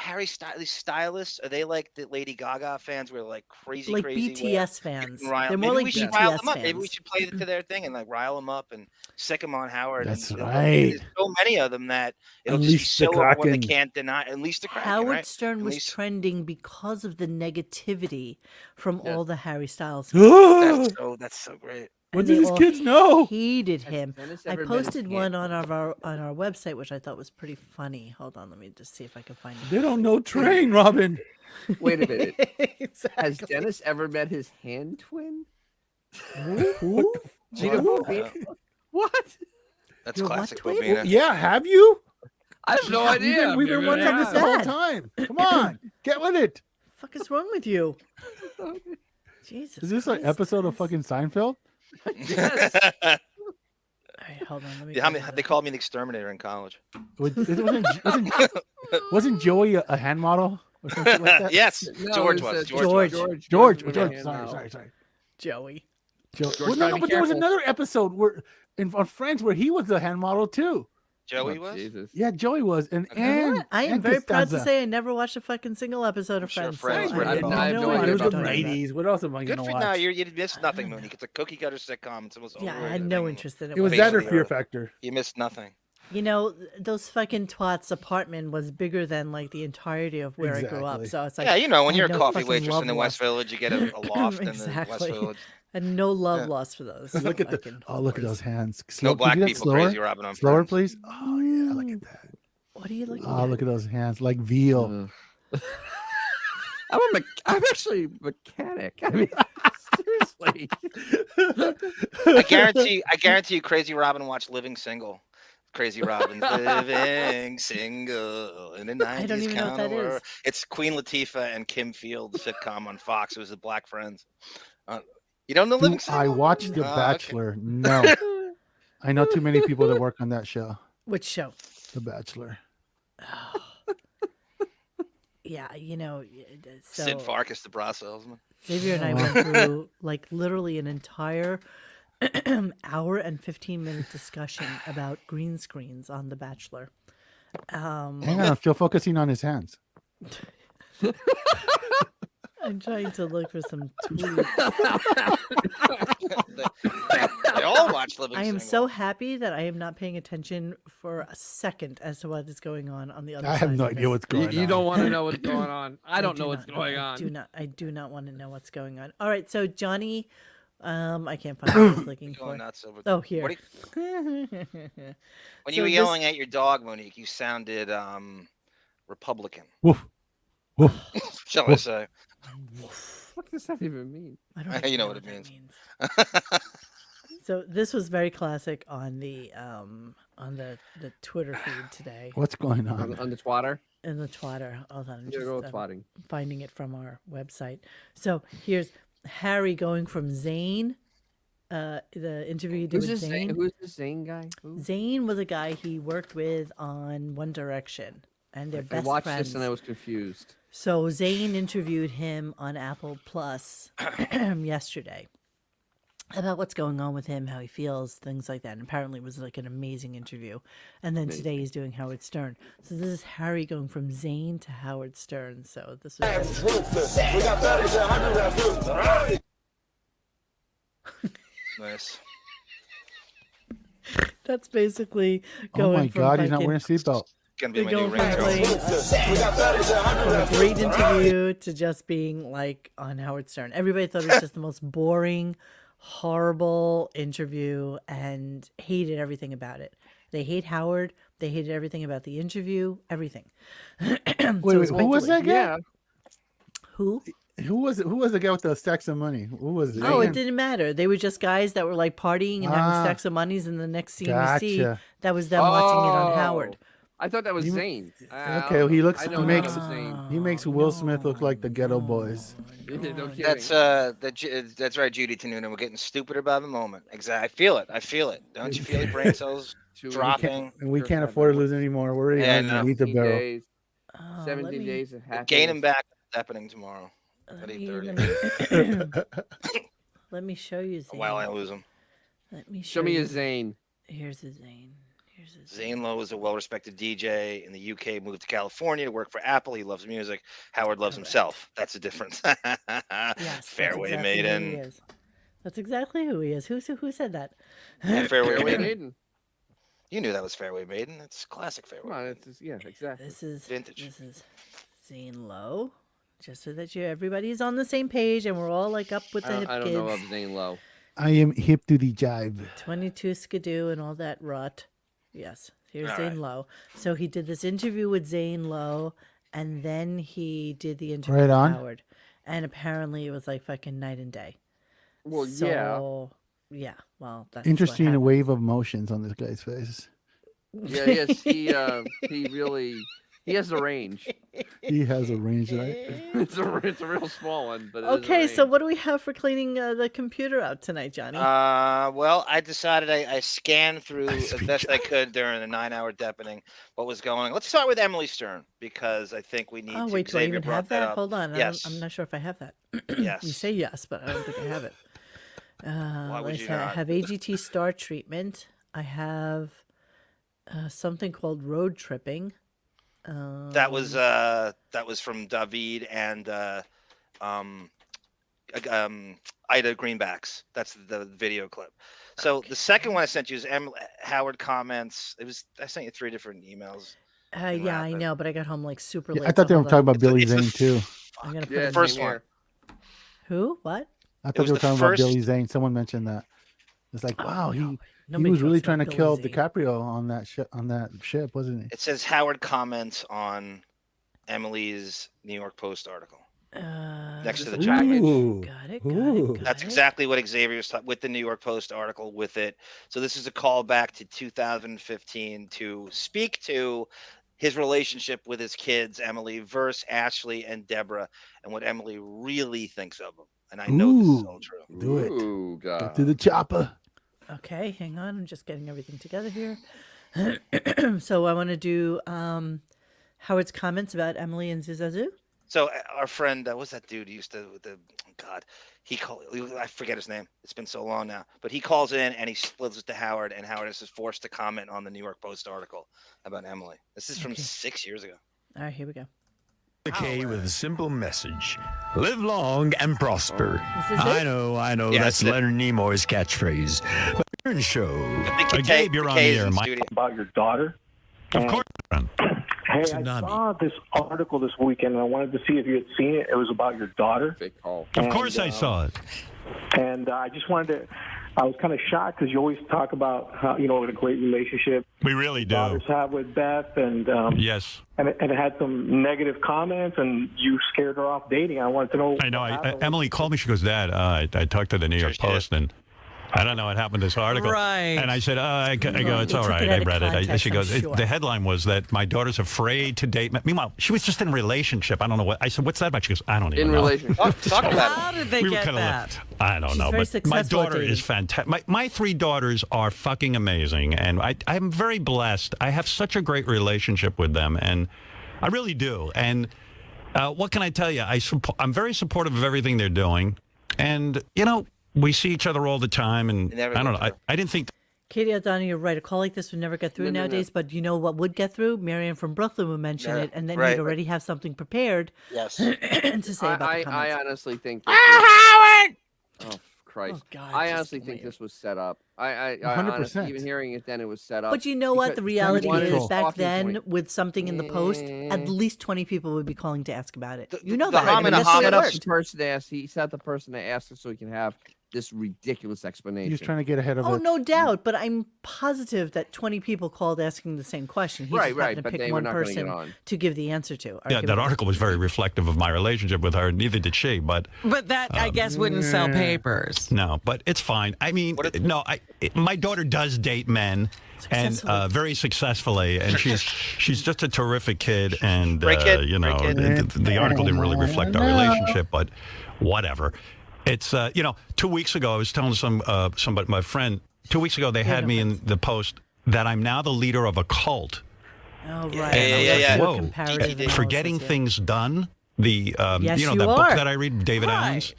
these stylists? Are they like the Lady Gaga fans? Where like crazy, like crazy BTS fans. Maybe They're more like we should BTS rile them up. fans. Maybe we should play it to their thing and like rile them up and sick them on Howard. That's and, right. There's so many of them that it'll Unleash just be the so everyone they Kraken. can't deny. Unleash the Kraken. Howard right? Stern was Unleash- trending because of the negativity from all the Harry Styles. That's so great. What And do they these all kids know? Hated him. Dennis I ever met his posted hand? one on our website, which I thought was pretty funny. Hold on, let me just see if I can find it. They don't know train, Robin. Wait a minute. Exactly. Has Dennis ever met his hand twin? Who? Gina Bobina? What? That's Your classic what, Bobina. Yeah, have you? I have no idea. We've been wondering this the whole time. Come on, get with it. What the fuck is wrong with you? Jesus. Is this an Christ, episode of guys. fucking Seinfeld? Yes. All right, hold on. Let me. Yeah, go to they called me an exterminator in college. Wasn't Joey a hand model or something like that? Yes, No, George it's, was. George. George. Sorry. Joey. Well, gotta no, be but there was careful. another episode where on Friends where he was the hand model too. Joey Oh, was. Jesus. Yeah, Joey was, and You know what? I am and very proud to Costanza. say I never watched a fucking single episode of I'm sure Friends. Friends so were I good. have I have no It idea was about the that. 80s. What else am I Good gonna for watch? no, you missed nothing, Monique. It's a cookie cutter sitcom. It's almost Yeah, I overrated had no thing. interest in it. It was Face that or of the Fear Earth. Factor. You missed nothing. You know, those fucking twats' apartment was bigger than like the entirety of where I grew up. Exactly. So it's like, Yeah, you know, when I you're a had no coffee fucking waitress in the love West lost. Village, you get a loft in the West Exactly. Village. And no love Yeah. lost for those. Look at fucking look at whores. those hands. No Can black you do that people slower? crazy Robin on Slower, Friends. please. Oh yeah, look at that. What are you looking Oh, at? look at those hands, like veal. I'm actually a mechanic. I mean, seriously. I guarantee you, Crazy Robin watched Living Single. Crazy Robin, Living Single in the 90s. I don't even know what that Counter. is. It's Queen Latifah and Kim Field sitcom on Fox. It was the Black Friends. You don't know Living Do Single? I watched The Okay. Bachelor? No. I know too many people that work on that show. Which show? The Bachelor. Yeah, you know, so Sid Farkas, the bra salesman. Xavier and I went through like literally an entire hour and 15-minute discussion about green screens on The Bachelor. Hang on, I'm still focusing on his hands. I'm trying to look for some tweets. They all watch Living I am Single. so happy that I am not paying attention for a second as to what is going on the other I side. have no of idea this. what's going on. You don't want to know what's going on. I don't do know what's not going I on. do not want to know what's going on. All right, so Johnny, I can't find what I was looking Going for. nuts over Oh, here. What when So you were this- yelling at your dog, Monique, you sounded Republican. Woof. Woof. Shall I say? What does that even mean? I don't You even know what it that means. So this was very classic on the Twitter feed today. What's going on? On the twatter? In the twatter. Hold on, I'm Yeah, go just twatting. finding it from our website. So here's Harry going from Zayn, the interview he did Who's with this Zayn. Who's this Zane guy? Who? Zayn was a guy he worked with on One Direction, and they're I best watched friends. this and I was confused. So Zayn interviewed him on Apple Plus yesterday about what's going on with him, how he feels, things like that. And apparently it was like an amazing interview. And then today he's doing Howard Stern. So this is Harry going from Zayn to Howard Stern. So this was Nice. That's basically going Oh my from God, he's not fucking- wearing a seatbelt. Gonna be my They're new going from ringtone. a great interview to just being like on Howard Stern. Everybody thought it was just the most boring, horrible interview and hated everything about it. They hate Howard. They hated everything about the interview. Everything. Wait, who was that guy? Yeah. Who? Who was it? Who was the guy with the stacks of money? Who was it? Oh, it didn't matter. They were just guys that were like partying and having stacks of monies, and the next scene you see, Gotcha. that was them watching it on Howard. I thought that was Zayn. Okay, well, he looks. I He know makes. that was Zayn. He makes Will Smith look like the Ghetto Boys. No kidding. That's right, Judy Tenuta. We're getting stupider by the moment. Exactly. I feel it. I feel it. Don't you feel your brain cells dropping? And we can't afford to lose anymore. We're already underneath the 17 barrel. days. 17 days of happiness. Gain him back at Deppening tomorrow at 8:30. Let me show you Zayn. While I lose him. Let me Show me you. a Zayn. Here's a Zayn. Zane Lowe is a well-respected DJ in the UK, moved to California to work for Apple. He loves music. Howard loves himself. That's the difference. Yes, Fairway that's exactly Maiden. Who he is. That's exactly who he is. Who said that? Yeah, Fairway Fairway Maiden. Maiden. You knew that was Fairway Maiden. It's classic Fairway. Come on, it's just, yeah, exactly. This is Vintage. This is Zane Lowe. Just so that everybody's on the same page and we're all like up with the hip I don't kids. know of Zayn Lowe. I am hip to the jive. 22 Skidoo and all that rot. Yes, here's All Zane right. Lowe. So he did this interview with Zane Lowe, and then he did the interview Right with on. Howard. And apparently it was like fucking night and day. Well, yeah. Well, that's Interesting what happened. wave of motions on this guy's face. Yeah, yes, he really has a range. He has a range, right? it's a real small one, but Okay, so what do we have for cleaning the computer out tonight, Johnny? Well, I decided I scanned through as best I could during the 9-hour Deppening what was going on. Let's start with Emily Stern because I think we need Oh, to. wait, do I Xavier even brought have that? up. Hold on. Yes. I'm not sure if I have that. Yes. You say yes, but I don't think I have it. Why would you I not? have AGT Star Treatment. I have something called Road Tripping. That was from David and Ida Greenbacks. That's the video clip. So the second one I sent you is Howard comments. I sent you 3 different emails. Yeah, I know, but I got home like super Yeah, late. I thought they so were hold talking on. about Billy it's the Zane too. I'm gonna put Yeah, it First in one. here. Who? What? I thought was they were the talking first- about Billy Zane. Someone mentioned that. It's like, wow, he Nobody was really talks trying to about kill Billy Zane. DiCaprio on that ship, wasn't he? It says Howard comments on Emily's New York Post article next to the chocolate. Got it. That's exactly what Xavier was talking with the New York Post article with it. So this is a callback to 2015 to speak to his relationship with his kids, Emily versus Ashley and Deborah, and what Emily really thinks of him. And I know this is all true. Do it. Ooh, Get God. to the chopper. Okay, hang on. I'm just getting everything together here. So I want to do Howard's comments about Emily and Zizazu. So our friend, what's that dude who used to I forget his name. It's been so long now. But he calls in and he splits it to Howard, and Howard is forced to comment on the New York Post article about Emily. This is from 6 years ago. All right, here we go. Okay, with a simple message: live long and prosper. This is it? I know. Yeah, That's that's it. Leonard Nimoy's catchphrase. But Stern Show. Gabe, you're on the air, Mike. Studio. About your daughter. Of course, friend. Hey, I Tsunami. saw this article this weekend, and I wanted to see if you had seen it. It was about your daughter. Fake call. Of course, I saw it. And I just wanted to. I was kind of shocked because you always talk about how what a great relationship We really do. daughters have with Beth, and Yes. and it had some negative comments, and you scared her off dating. I wanted to know. I know. what happened. Emily called me. She goes, Dad, I talked to the New York she did. Post, and I don't know what happened to this article. Right. And I said, I go, it's They all took right. it I out of read it. context, She goes, I'm sure. the headline was that my daughter's afraid to date. Meanwhile, she was just in a relationship. I don't know what. I said, what's that about? She goes, I don't even In know. relationship. Talk about How it. did they We were get kinda that? I don't She's know, very but my successful at daughter dating. is fantastic. My 3 daughters are fucking amazing, and I'm very blessed. I have such a great relationship with them, and I really do. And What can I tell you? I'm very supportive of everything they're doing. And, we see each other all the time. And I don't know. I didn't think... Katie O'Donnell, you're right. A call like this would never get through nowadays. But you know what would get through? Marianne from Brooklyn would mention it. And then you'd already have something prepared to say about the comments. I honestly think... Howard! Oh, Christ. Oh, God, I honestly think this was set up. I 100%. honestly, even hearing it then, it was set up. But you know what? The reality is back then, point. with something in the post, at least 20 people would be calling to ask about it. You know the that. He set the person to ask so he can have this ridiculous explanation. He's trying to get ahead of it. Oh, no doubt. But I'm positive that 20 people called asking the same question. He just happened to pick one person to give the answer to. Yeah, that article was very reflective of my relationship with her. Neither did she. But that, I guess, wouldn't sell papers. No, but it's fine. I mean, my daughter does date men. And very successfully, and she's just a terrific kid. And the article didn't really reflect our relationship, but whatever. It's 2 weeks ago I was telling somebody, my friend, 2 weeks ago they had me in the post that I'm now the leader of a cult. Oh right, yeah. Whoa. For getting things done. The that book that I read, David Allen's.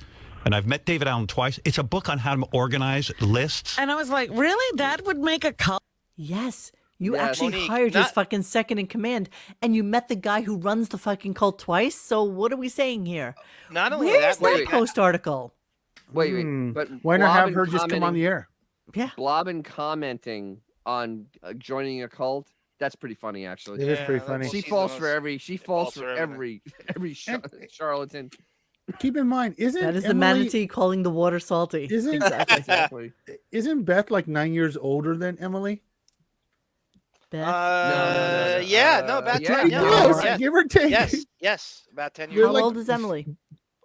And I've met David Allen twice. It's a book on how to organize lists. And I was like, really? That would make a cult? Yes. You actually hired his fucking second in command, and you met the guy who runs the fucking cult twice. So what are we saying here? Not only Where's that post article? Wait, but why not have her just come on the air? Yeah, Blobbin commenting on joining a cult. That's pretty funny, actually. It is pretty funny. She falls for every charlatan. Keep in mind, that is the manatee calling the water salty? Exactly. Isn't Beth like 9 years older than Emily? Beth? About 10 years. Give or take. Yes, about 10 years. How old is Emily?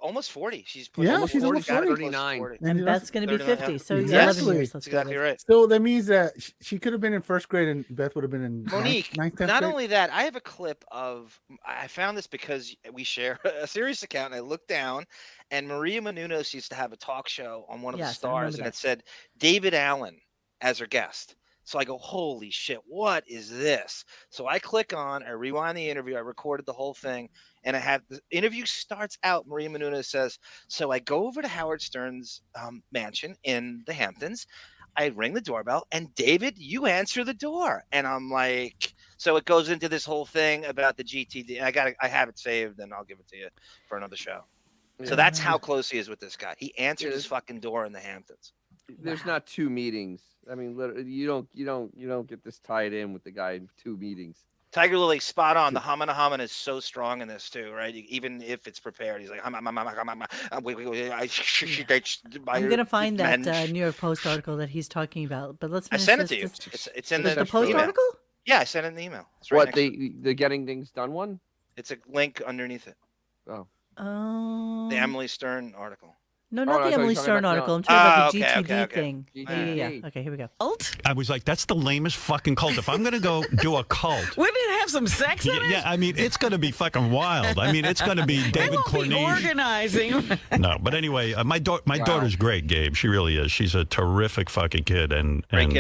Almost 40. She's almost 39. And Beth's going to be 50. So exactly. 11 years. That's exactly right. So that means that she could have been in first grade and Beth would have been in Monique. ninth, 10th Not grade? only that, I have a clip of. I found this because we share a Sirius account, and I looked down, and Maria Menounos used to have a talk show on one of the stars, and it said David Allen as her guest. So I go, holy shit, what is this? So I click on, I rewind the interview, I recorded the whole thing, and I have the interview starts out. Maria Menounos says, so I go over to Howard Stern's mansion in the Hamptons. I ring the doorbell, and David, you answer the door. And I'm like, so it goes into this whole thing about the GTD. I have it saved, and I'll give it to you for another show. So that's how close he is with this guy. He answered his fucking door in the Hamptons. There's not two meetings. I mean, literally, you don't get this tied in with the guy in two meetings. Tiger Lily, spot on. The Hamana is so strong in this too, right? Even if it's prepared, he's like, I'm gonna find that New York Post article that he's talking about. But let's. I sent it to you. It's in the Post email. article. Yeah, I sent it in the email. It's right the getting things done one? It's a link underneath it. Oh. The Emily Stern article. No, not the Emily Stern article. I'm talking about the GTD thing. Yeah. Okay, here we go. Cult? I was like, that's the lamest fucking cult. If I'm going to go do a cult. Wouldn't it have some sex in it? Yeah, I mean, it's going to be fucking wild. I mean, it's going to be David Cornish. Organizing. No, but anyway, my daughter's great, Gabe. She really is. She's a terrific fucking kid. And I'm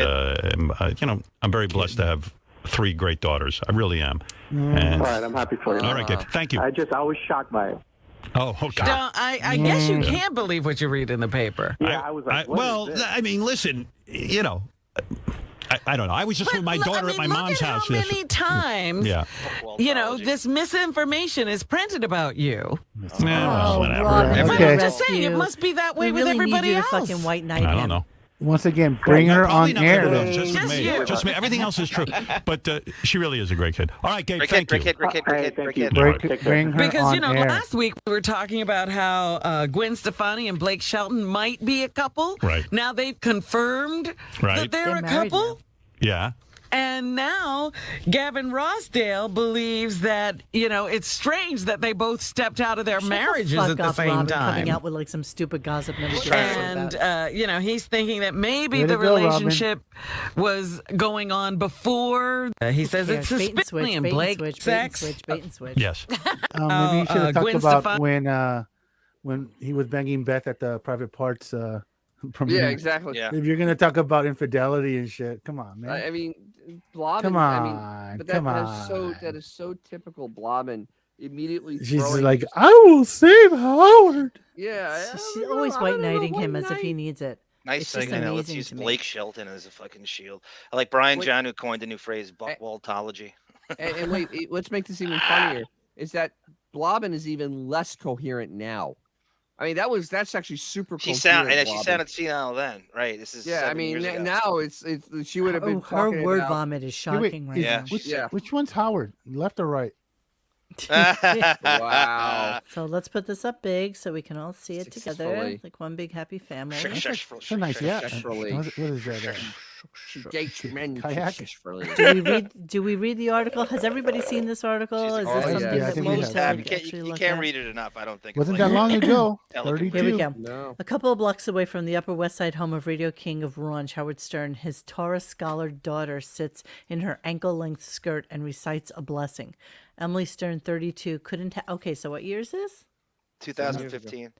very blessed to have 3 great daughters. I really am. And, all right, I'm happy for you. All right, Gabe. Thank you. I was shocked by it. Oh, okay. No, I guess you can't believe what you read in the paper. Yeah, I was like, I mean, listen, I don't know. I was just with my daughter at my mom's house. How many times, this misinformation is printed about you. Whatever. I'm just saying, it must be that way with everybody else. Fucking white knight. I don't know. Once again, bring her on air. Just me. Everything else is true. But she really is a great kid. All right, Gabe, thank you. Great kid. Bring her because, on air. last week we were talking about how Gwen Stefani and Blake Shelton might be a couple. Right. Now they've confirmed that they're a couple. Yeah. And now Gavin Rossdale believes that, it's strange that they both stepped out of their marriages at the same time. Coming out with like some stupid gossip. And, he's thinking that maybe the relationship was going on before. He says it's suspicious and Blake sex. Bait and switch. Yes. Maybe you should have talked about when he was banging Beth at the private parts. Yeah, exactly. Yeah. If you're gonna talk about infidelity and shit, come on, man. I mean, Blobbin. Come on, that is so typical Blobbin. immediately. She's like, I will save Howard. Yeah, she's always white knighting him as if he needs it. Nice It's just thing. Let's amazing use to me. Blake Shelton as a fucking shield. I like Brian John, who coined the new phrase "buckwaltology." And wait, let's make this even funnier. Is that Blobbin is even less coherent now? I mean, that's actually super coherent. She sounded senile then, right? This is I mean, now it's she would have been talking her word about... vomit is shocking right now. Which one's Howard? Left or right? Wow. So let's put this up big so we can all see it together, like one big happy family. So nice, yeah. What is that? Kayak? Do we read the article? Has everybody seen this article? Is this something that we need to actually look at? You can't read it enough. I don't think. Wasn't that long ago? 32. Here we go. No. A couple of blocks away from the Upper West Side home of radio king of Raunch, Howard Stern, his Torah scholar daughter sits in her ankle-length skirt and recites a blessing. Emily Stern, 32, couldn't okay, so what year is this? 2015.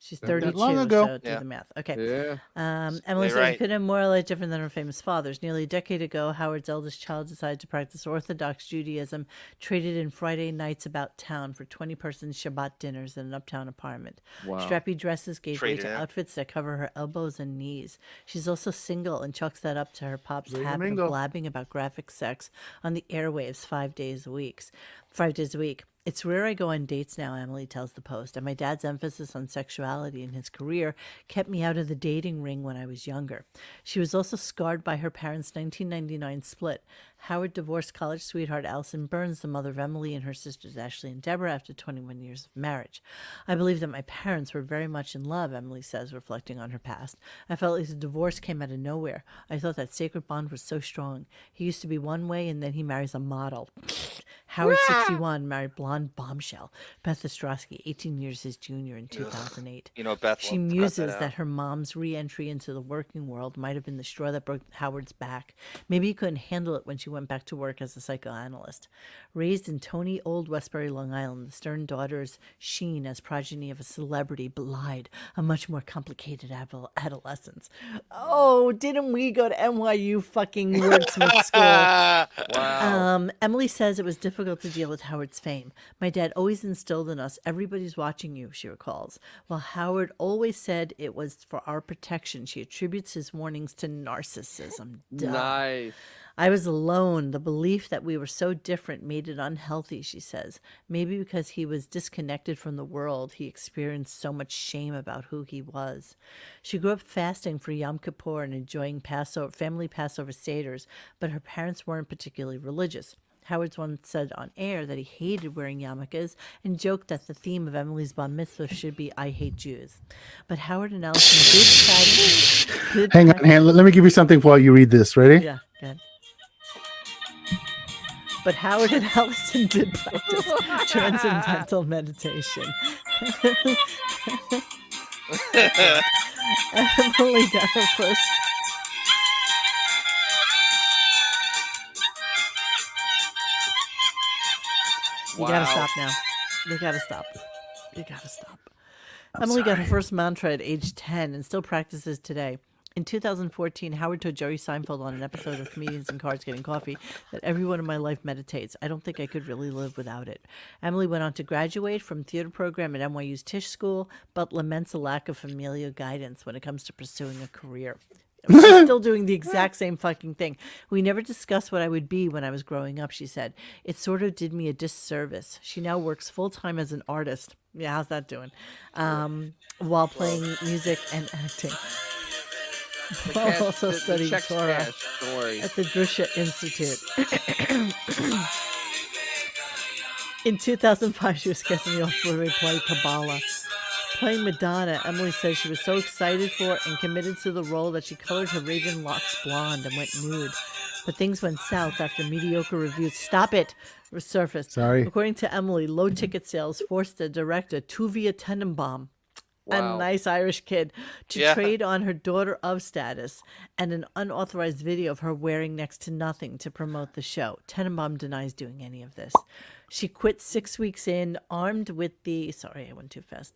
She's 32, long ago. so do the math. Okay. Yeah. Emily says, couldn't have more or less different than her famous fathers. Nearly a decade ago, Howard's eldest child decided to practice Orthodox Judaism, traded in Friday nights about town for 20-person Shabbat dinners in an uptown apartment. Wow. Strappy dresses gave way to outfits that cover her elbows and knees. She's also single and chalks that up to her pop's habit of blabbing about graphic sex on the airwaves 5 days a week. It's rare I go on dates now, Emily tells the Post, and my dad's emphasis on sexuality in his career kept me out of the dating ring when I was younger. She was also scarred by her parents' 1999 split. Howard divorced college sweetheart Allison Burns, the mother of Emily and her sisters Ashley and Deborah, after 21 years of marriage. I believe that my parents were very much in love, Emily says, reflecting on her past. I felt like the divorce came out of nowhere. I thought that sacred bond was so strong. He used to be one way, and then he marries a model. Howard, 61, married blonde bombshell Beth Ostrowski, 18 years his junior in 2008. You know, Beth. She muses that her mom's re-entry into the working world might have been the straw that broke Howard's back. Maybe he couldn't handle it when she went back to work as a psychoanalyst. Raised in Tony Old Westbury, Long Island, the Stern daughters sheen as progeny of a celebrity belied a much more complicated adolescence. Oh, didn't we go to NYU fucking wordsmith school? Wow. Emily says it was difficult to deal with Howard's fame. My dad always instilled in us, everybody's watching you, she recalls. While Howard always said it was for our protection, she attributes his warnings to narcissism. Duh. Nice. I was alone. The belief that we were so different made it unhealthy, she says. Maybe because he was disconnected from the world, he experienced so much shame about who he was. She grew up fasting for Yom Kippur and enjoying family Passover Seders, but her parents weren't particularly religious. Howard once said on air that he hated wearing yarmulkes and joked that the theme of Emily's bar mitzvah should be "I hate Jews." But Howard and Allison did Hang on. Let me give you something while you read this. Ready? Yeah, good. But Howard and Allison did practice transcendental meditation. Emily got her first. You gotta stop now. You gotta stop. Emily got her first mantra at age 10 and still practices today. In 2014, Howard told Jerry Seinfeld on an episode of Comedians in Cars Getting Coffee that everyone in my life meditates. I don't think I could really live without it. Emily went on to graduate from theater program at NYU's Tisch School, but laments a lack of familial guidance when it comes to pursuing a career. She's still doing the exact same fucking thing. We never discussed what I would be when I was growing up, she said. It sort of did me a disservice. She now works full-time as an artist. Yeah, how's that doing? While playing music and acting. While also studying Torah at the Drusha Institute. In 2005, she was guessing the off-Broadway play Kabbalah. Playing Madonna, Emily says she was so excited for and committed to the role that she colored her raven locks blonde and went nude. But things went south after mediocre reviews. Stop it! Resurfaced. Sorry. According to Emily, low ticket sales forced the director, Tuvia Tenenbaum, Wow. a nice Irish kid, to trade on her daughter of status and an unauthorized video of her wearing next to nothing to promote the show. Tenenbaum denies doing any of this. She quit 6 weeks in, armed with the... Sorry, I went too fast.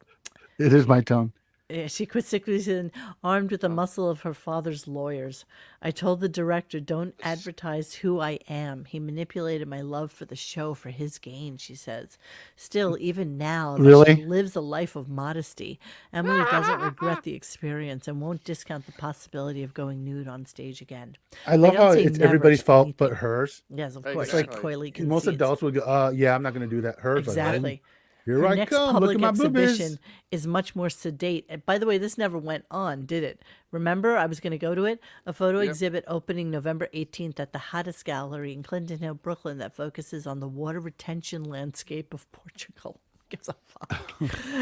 It is my tongue. Yeah, she quit sick leave armed with the muscle of her father's lawyers. I told the director, don't advertise who I am. He manipulated my love for the show for his gain, she says. Still, even now that she lives a life of modesty, Emily doesn't regret the experience and won't discount the possibility of going nude on stage again. I love how it's everybody's fault but hers. Yes, of course. Like coyly concedes. Most adults would go, yeah, I'm not going to do that. Hers, exactly. Like, here Her I next come. public Look at my exhibition boobies. is much more sedate. And by the way, this never went on, did it? Remember, I was going to go to it. A photo exhibit opening November 18th at the Hotdogs Gallery in Clinton Hill, Brooklyn, that focuses on the water retention landscape of Portugal. Gives a fuck.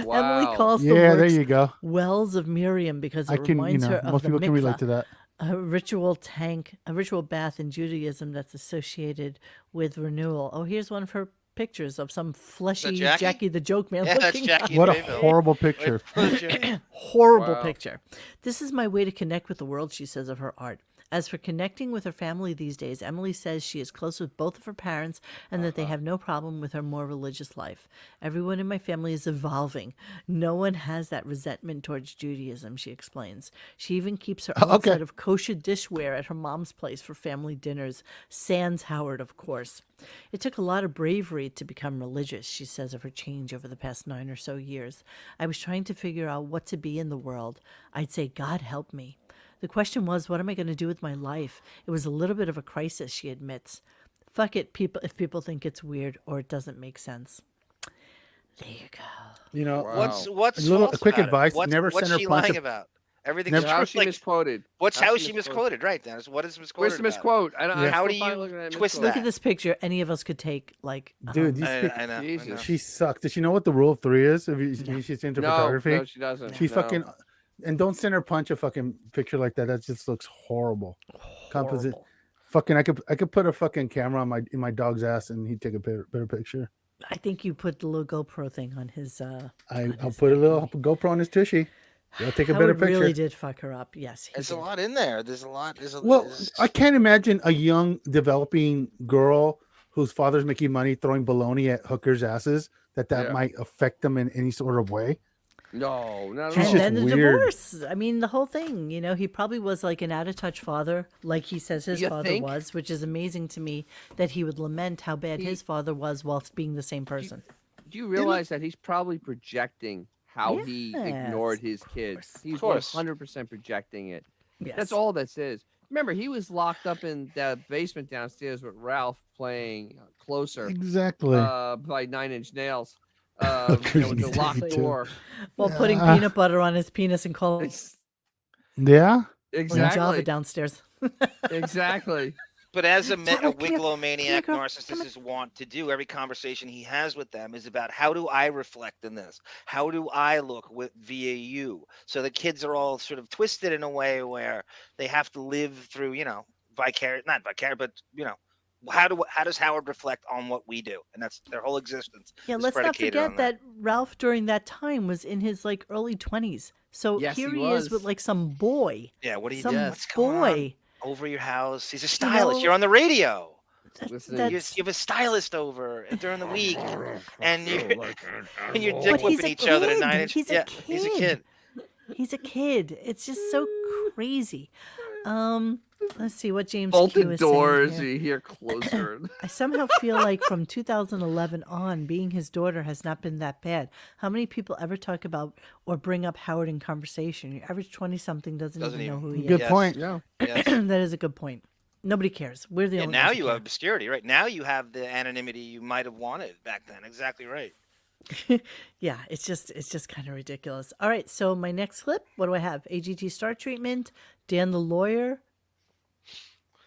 Wow. Emily calls the Yeah, there works you go. Wells of Miriam because it I can, reminds her of most the people can relate to mikvah, that. a ritual bath in Judaism that's associated with renewal. Oh, here's one of her pictures of some fleshy Jackie the Joke Man. Yeah, that's looking Jackie. What a Mayville. horrible picture. Horrible picture. This is my way to connect with the world, she says of her art. As for connecting with her family these days, Emily says she is close with both of her parents and that they have no problem with her more religious life. Everyone in my family is evolving. No one has that resentment towards Judaism, she explains. She even keeps her own set of kosher dishware at her mom's place for family dinners. Sans Howard, of course. It took a lot of bravery to become religious, she says of her change over the past 9 or so years. I was trying to figure out what to be in the world. I'd say, God help me. The question was, what am I going to do with my life? It was a little bit of a crisis, she admits. Fuck it, if people think it's weird or it doesn't make sense. There you go. You know, what's a quick about advice: it? never what's send her she punch lying a- about? Everything's Never- true. How she misquoted? How is she misquoted? Right, Dennis. What is misquoted? Where's the misquote? How do you twist that? Look at this picture. Any of us could take, like... Dude, these I know. Jesus. She sucks. Does she know what the rule of 3 is? If she's into photography? No, she doesn't. She No. fucking... And don't send her punch a fucking picture like that. That just looks horrible. Composite. Fucking, I could put a fucking camera on in my dog's ass and he'd take a better picture. I think you put the little GoPro thing on his... I'll put a little GoPro on his tushy. I'll take a better Howard picture. really did fuck her up. Yes, There's a lot in there. There's a lot. Well, I can't imagine a young developing girl whose father's making money throwing baloney at hookers' asses that might affect them in any sort of way. No, not and at all. then the divorce. I mean, the whole thing. You know, he probably was like an out-of-touch father, like he says his father was, which is amazing to me that he would lament how bad his father was whilst being the same person. Do you realize that he's probably projecting how he ignored his kids? He's 100% projecting it. Yes. That's all this is. Remember, he was locked up in the basement downstairs with Ralph playing Closer. Exactly. By 9 Inch Nails. With the locked door. While putting peanut butter on his penis and calling Yeah. Exactly. Java downstairs. Exactly. But as a wiglomaniac narcissist want to do, every conversation he has with them is about how do I reflect in this? How do I look via you? So the kids are all sort of twisted in a way where they have to live through, not vicarious, but how does Howard reflect on what we do? And that's their whole existence. Yeah, let's not forget that Ralph during that time was in his like early 20s. So here he is with like some boy. Yeah, what do you some do? What's going on? Over your house. He's a stylist. You're on the radio. You have a stylist over during the week, and you're dick whipping each other at 9 Inch. He's a kid. He's a kid. It's just so crazy. Let's see what James Bolt Q the is doors. saying here. You hear Closer. I somehow feel like from 2011 on, being his daughter has not been that bad. How many people ever talk about or bring up Howard in conversation? Your average 20-something doesn't even know who he is. Good point. Yeah. That is a good point. Nobody cares. We're the only now ones who you care. have obscurity, right? Now you have the anonymity you might have wanted back then. Exactly right. Yeah, it's just kind of ridiculous. All right, so my next clip, what do I have? AGT star treatment, Dan the lawyer.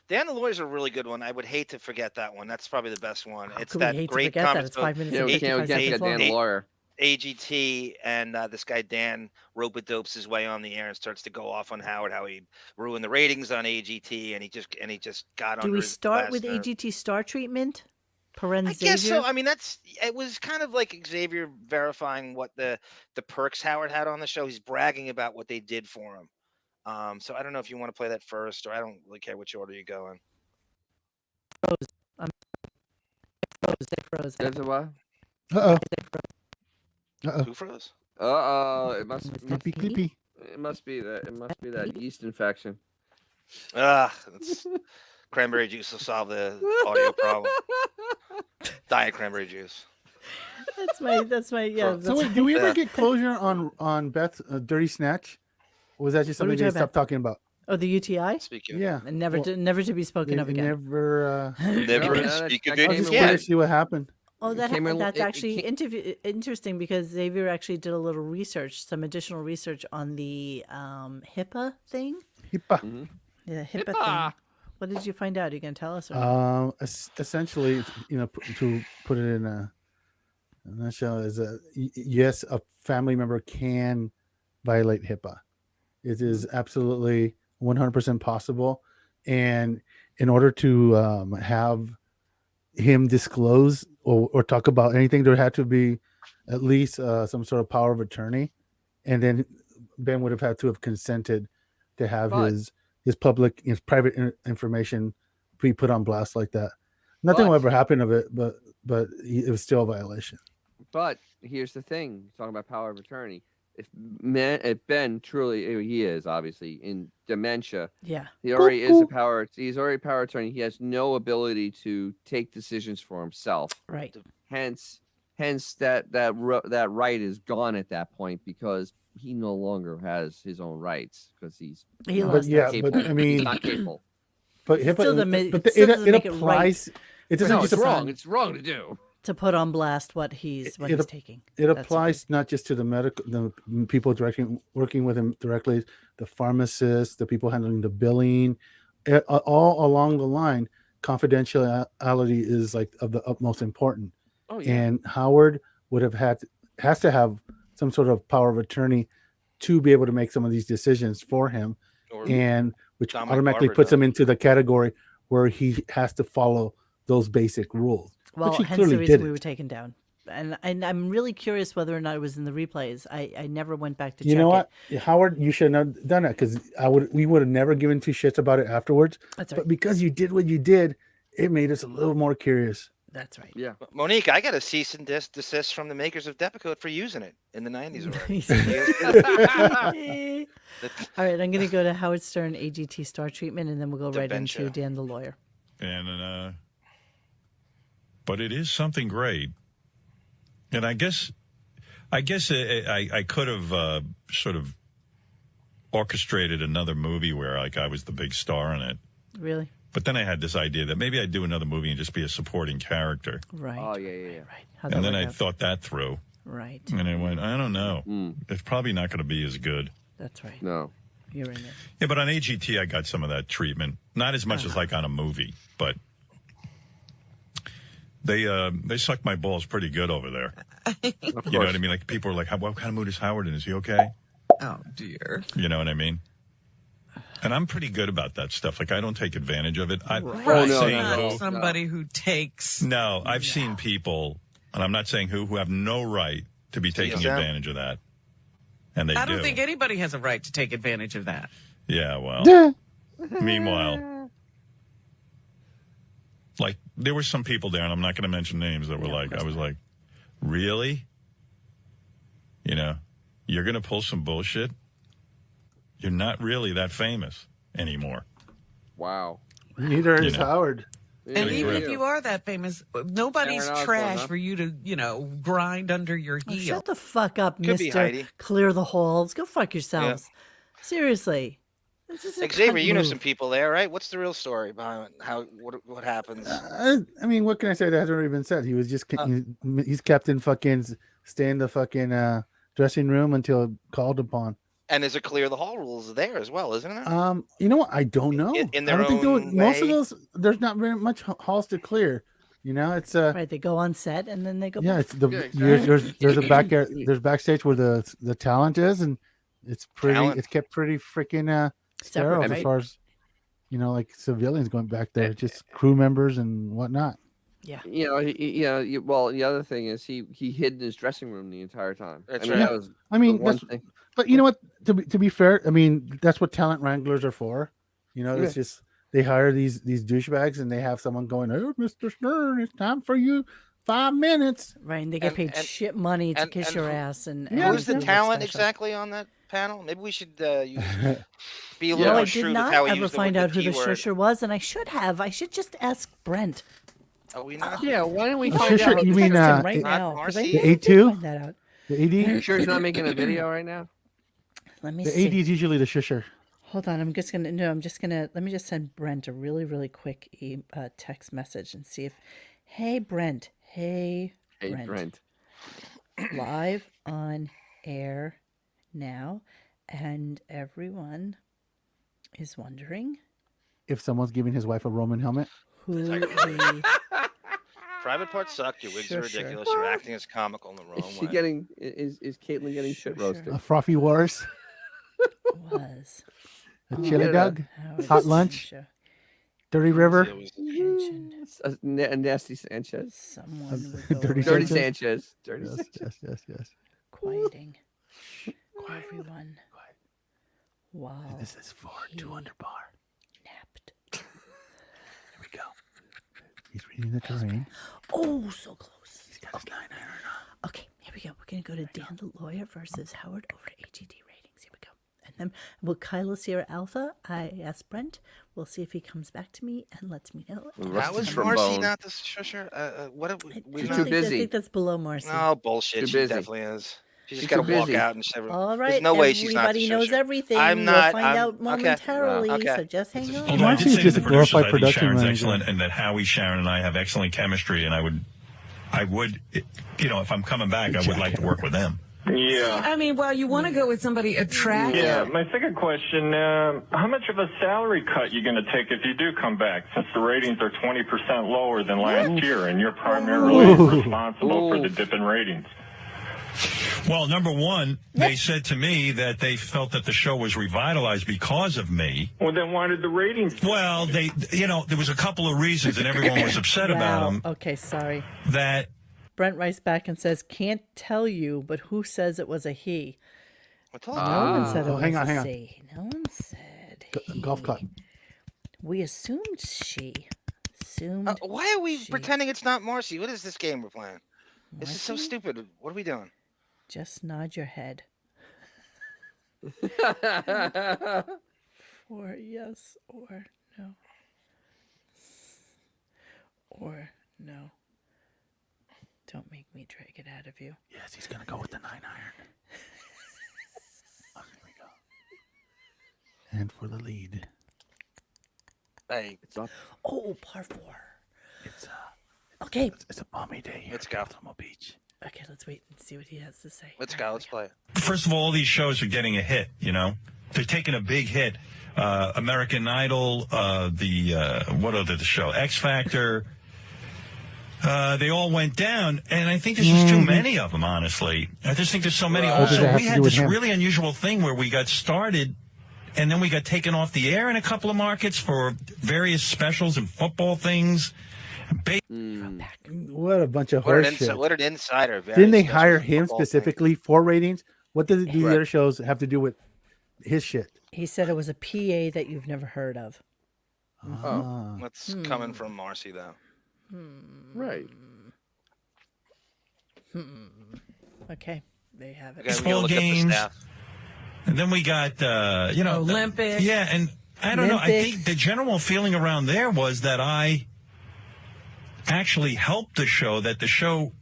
Dan the Lawyer's a really good one. I would hate to forget that one. That's probably the best one. It's could we that hate to great forget that? conversation. It's 5 minutes Yeah, and we can't 55 get seconds Dan the long. lawyer. AGT and this guy Dan rope-a-dopes his way on the air and starts to go off on Howard, how he ruined the ratings on AGT, and he just got on. Do we start with AGT star treatment? I guess so. I mean, it was kind of like Xavier verifying what the perks Howard had on the show. He's bragging about what they did for him. So I don't know if you want to play that first, or I don't really care which order you go in. Froze. There's a what? Uh-oh. Who froze? It must Clippy. It must be that. It must be that yeast infection. It's cranberry juice will solve the audio problem. Diet cranberry juice. That's my yeah. So wait, did we ever get closure on Beth's dirty snatch? Or was that just something they stopped talking about? Oh, the UTI? Yeah. And never to be spoken of again. Never speak again. I just wanted to see what happened. Oh, that's actually interesting because Xavier actually did a little research, some additional research on the HIPAA thing. HIPAA. Mm-hmm. Yeah, HIPAA thing. What did you find out? Are you going to tell us? Or Essentially, to put it in a nutshell, is yes, a family member can violate HIPAA. It is absolutely 100% possible, and in order to have him disclose or talk about anything, there had to be at least some sort of power of attorney, and then Ben would have had to have consented to have his private information be put on blast like that. Nothing will ever happen of it, but it was still a violation. But here's the thing: talking about power of attorney. If Ben truly, he is obviously in dementia. Yeah, he already is a power. He's already a power attorney. He has no ability to take decisions for himself. Right. Hence that right is gone at that point because he no longer has his own rights because he's but I mean, he's not capable. But it applies. It doesn't just it's wrong. It's wrong to do. To put on blast what he's taking. It applies not just to the people working with him directly, the pharmacists, the people handling the billing, all along the line. Confidentiality is like of the utmost important. Oh, yeah. And Howard has to have some sort of power of attorney to be able to make some of these decisions for him, and which automatically puts him into the category where he has to follow those basic rules. Well, which he hence the clearly reason did. we were taken down. And I'm really curious whether or not it was in the replays. I never went back to check it. You know what, Howard, you shouldn't have done that because we would have never given two shits about it afterwards. That's right. But because you did what you did, it made us a little more curious. That's right. Yeah. Monique, I got a cease and desist from the makers of Depakote for using it in the 90s already. All right, I'm going to go to Howard Stern AGT Star Treatment, and then we'll go right into Dan the Lawyer. And but it is something great. And I guess I could have sort of orchestrated another movie where like I was the big star in it. Really? But then I had this idea that maybe I'd do another movie and just be a supporting character. Right. Oh, yeah. Right. And then I thought that through. Right. And I went, I don't know. It's probably not going to be as good. That's right. No. You're in it. Yeah, but on AGT, I got some of that treatment. Not as much as like on a movie, but they suck my balls pretty good over there. You know what I mean? Like people are like, what kind of mood is Howard in? Is he okay? Oh, dear. You know what I mean? And I'm pretty good about that stuff. Like I don't take advantage of it. Somebody who takes. No, I've seen people, and I'm not saying who have no right to be taking advantage of that. And I don't think anybody has a right to take advantage of that. Yeah, well. Meanwhile, like there were some people there, and I'm not going to mention names, that were I was like, really? You know, you're going to pull some bullshit? You're not really that famous anymore. Wow. Neither is Howard. And even if you are that famous, nobody's trash for you to, grind under your heel. Shut the fuck up, Could be Mister. Heidi. Clear the halls. Go fuck yourselves. Yeah. Seriously. Xavier, you know some people there, right? What's the real story behind what happens? I mean, what can I say that hasn't already been said? He was just he's kept in stay in the fucking dressing room until called upon. And there's a clear the hall rules there as well, isn't it? You know what? I don't know. In their I don't own think most of those there's not very much halls to clear. You know, it's right. They go on set and then they go. Yeah, back. It's there's a back there's backstage where the talent is, and it's kept pretty freaking sterile as far as like civilians going back there, just crew members and whatnot. Yeah. Well, the other thing is he hid in his dressing room the entire time. That's right. That was that's thing. But you know what? To be fair, I mean that's what talent wranglers are for. It's just they hire these douchebags and they have someone going, "Oh, Mr. Stern, it's time for you 5 minutes. Right, and they get paid shit money to kiss your ass. And who's the look talent special. exactly on that panel? Maybe we should be a little No, more I did shrewd with not how we ever use find out who the T-word. shusher was, and I should have. I should just ask Brent. Are we not? Yeah, why don't we The find shusher, out? you mean Text him right now? 'Cause I the need to A2? find that out. The AD? You sure he's not making a video right now? Let me The see. AD is usually the shusher. Hold on, let me just send Brent a really, really quick text message and see if, hey Brent, Brent. Live on air now, and everyone is wondering If someone's giving his wife a Roman helmet. who the Private parts suck. Your wigs are Sure. ridiculous. You're acting as comical in the wrong Is she way. getting? Is Caitlin getting shit roasted? A frothy wars. was. A chili dog. Howard Hot lunch. Sancho. Dirty River. Mentioned A nasty Sanchez. someone with Dirty Dirty Sanchez. Sanchez. Dirty Yes, Sanchez. yes. quieting everyone while This is for 200 bar. napped. Here we go. He's reading the terrain. Oh, so close. He's got his 9 iron on. Okay, here we go. We're going to go to Dan the Lawyer versus Howard over AGD ratings. Here we go. And then will Kylo Sierra Alpha? I asked Brent. We'll see if he comes back to me and lets me know. How is Marcy not the shusher? What have we She's not? too busy. I think that's below Marcy. No, bullshit. Too She busy. definitely is. She's She's just got to too walk busy. out and say, All right, there's no way she's not the everybody knows shusher. everything. I'm We'll not. find out momentarily, okay. so just hang on. Although I did Marcy's say to just the a glorified producers, I think production Sharon's manager. excellent, and that Howie, Sharon, and I have excellent chemistry, and I would, if I'm coming back, I would like to work with them. Yeah. I mean, well, you want to go with somebody attractive. Yeah. My second question, how much of a salary cut you going to take if you do come back, since the ratings are 20% lower than last year, and you're primarily responsible for the dip in ratings? Well, number one, they said to me that they felt that the show was revitalized because of me. Well, then why did the ratings? Well, there was a couple of reasons, and everyone was upset about them. Okay, sorry. That Brent writes back and says, can't tell you, but who says it was a he? No one said it was hang a on. she. No one said Golf he. club. We assumed she. Assumed Why are we she. pretending it's not Marcy? What is this game we're playing? This is so Marcy? stupid. What are we doing? Just nod your head. For yes or no. Or no. Don't make me drag it out of you. Yes, he's going to go with the 9 iron. Oh, here we go. And for the lead. Hey, It's up. Oh, par 4. It's Okay. it's a balmy day here Let's at go. Baltimore Beach. Okay, let's wait and see what he has to say. let's go. Let's play. first of all these shows are getting a hit. They're taking a big hit. American Idol, what other show? X Factor. They all went down, and I think there's just too many of them, honestly. I just think there's so many. What does Also, that have we to had do with this him? really unusual thing where we got started, and then we got taken off the air in a couple of markets for various specials and football things. What a bunch of What horse an, shit. what an insider. Very Didn't they special hire him football thing. specifically for ratings? What did the Right. other shows have to do with his shit? He said it was a PA that you've never heard of. Ah. What's coming from Marcy, though? Right. Okay, there you have it. Okay, we gotta Baseball look up the games. staff. And then we got, Olympics. Yeah, and I don't know. I Olympics. think the general feeling around there was that I actually helped the show, that the show,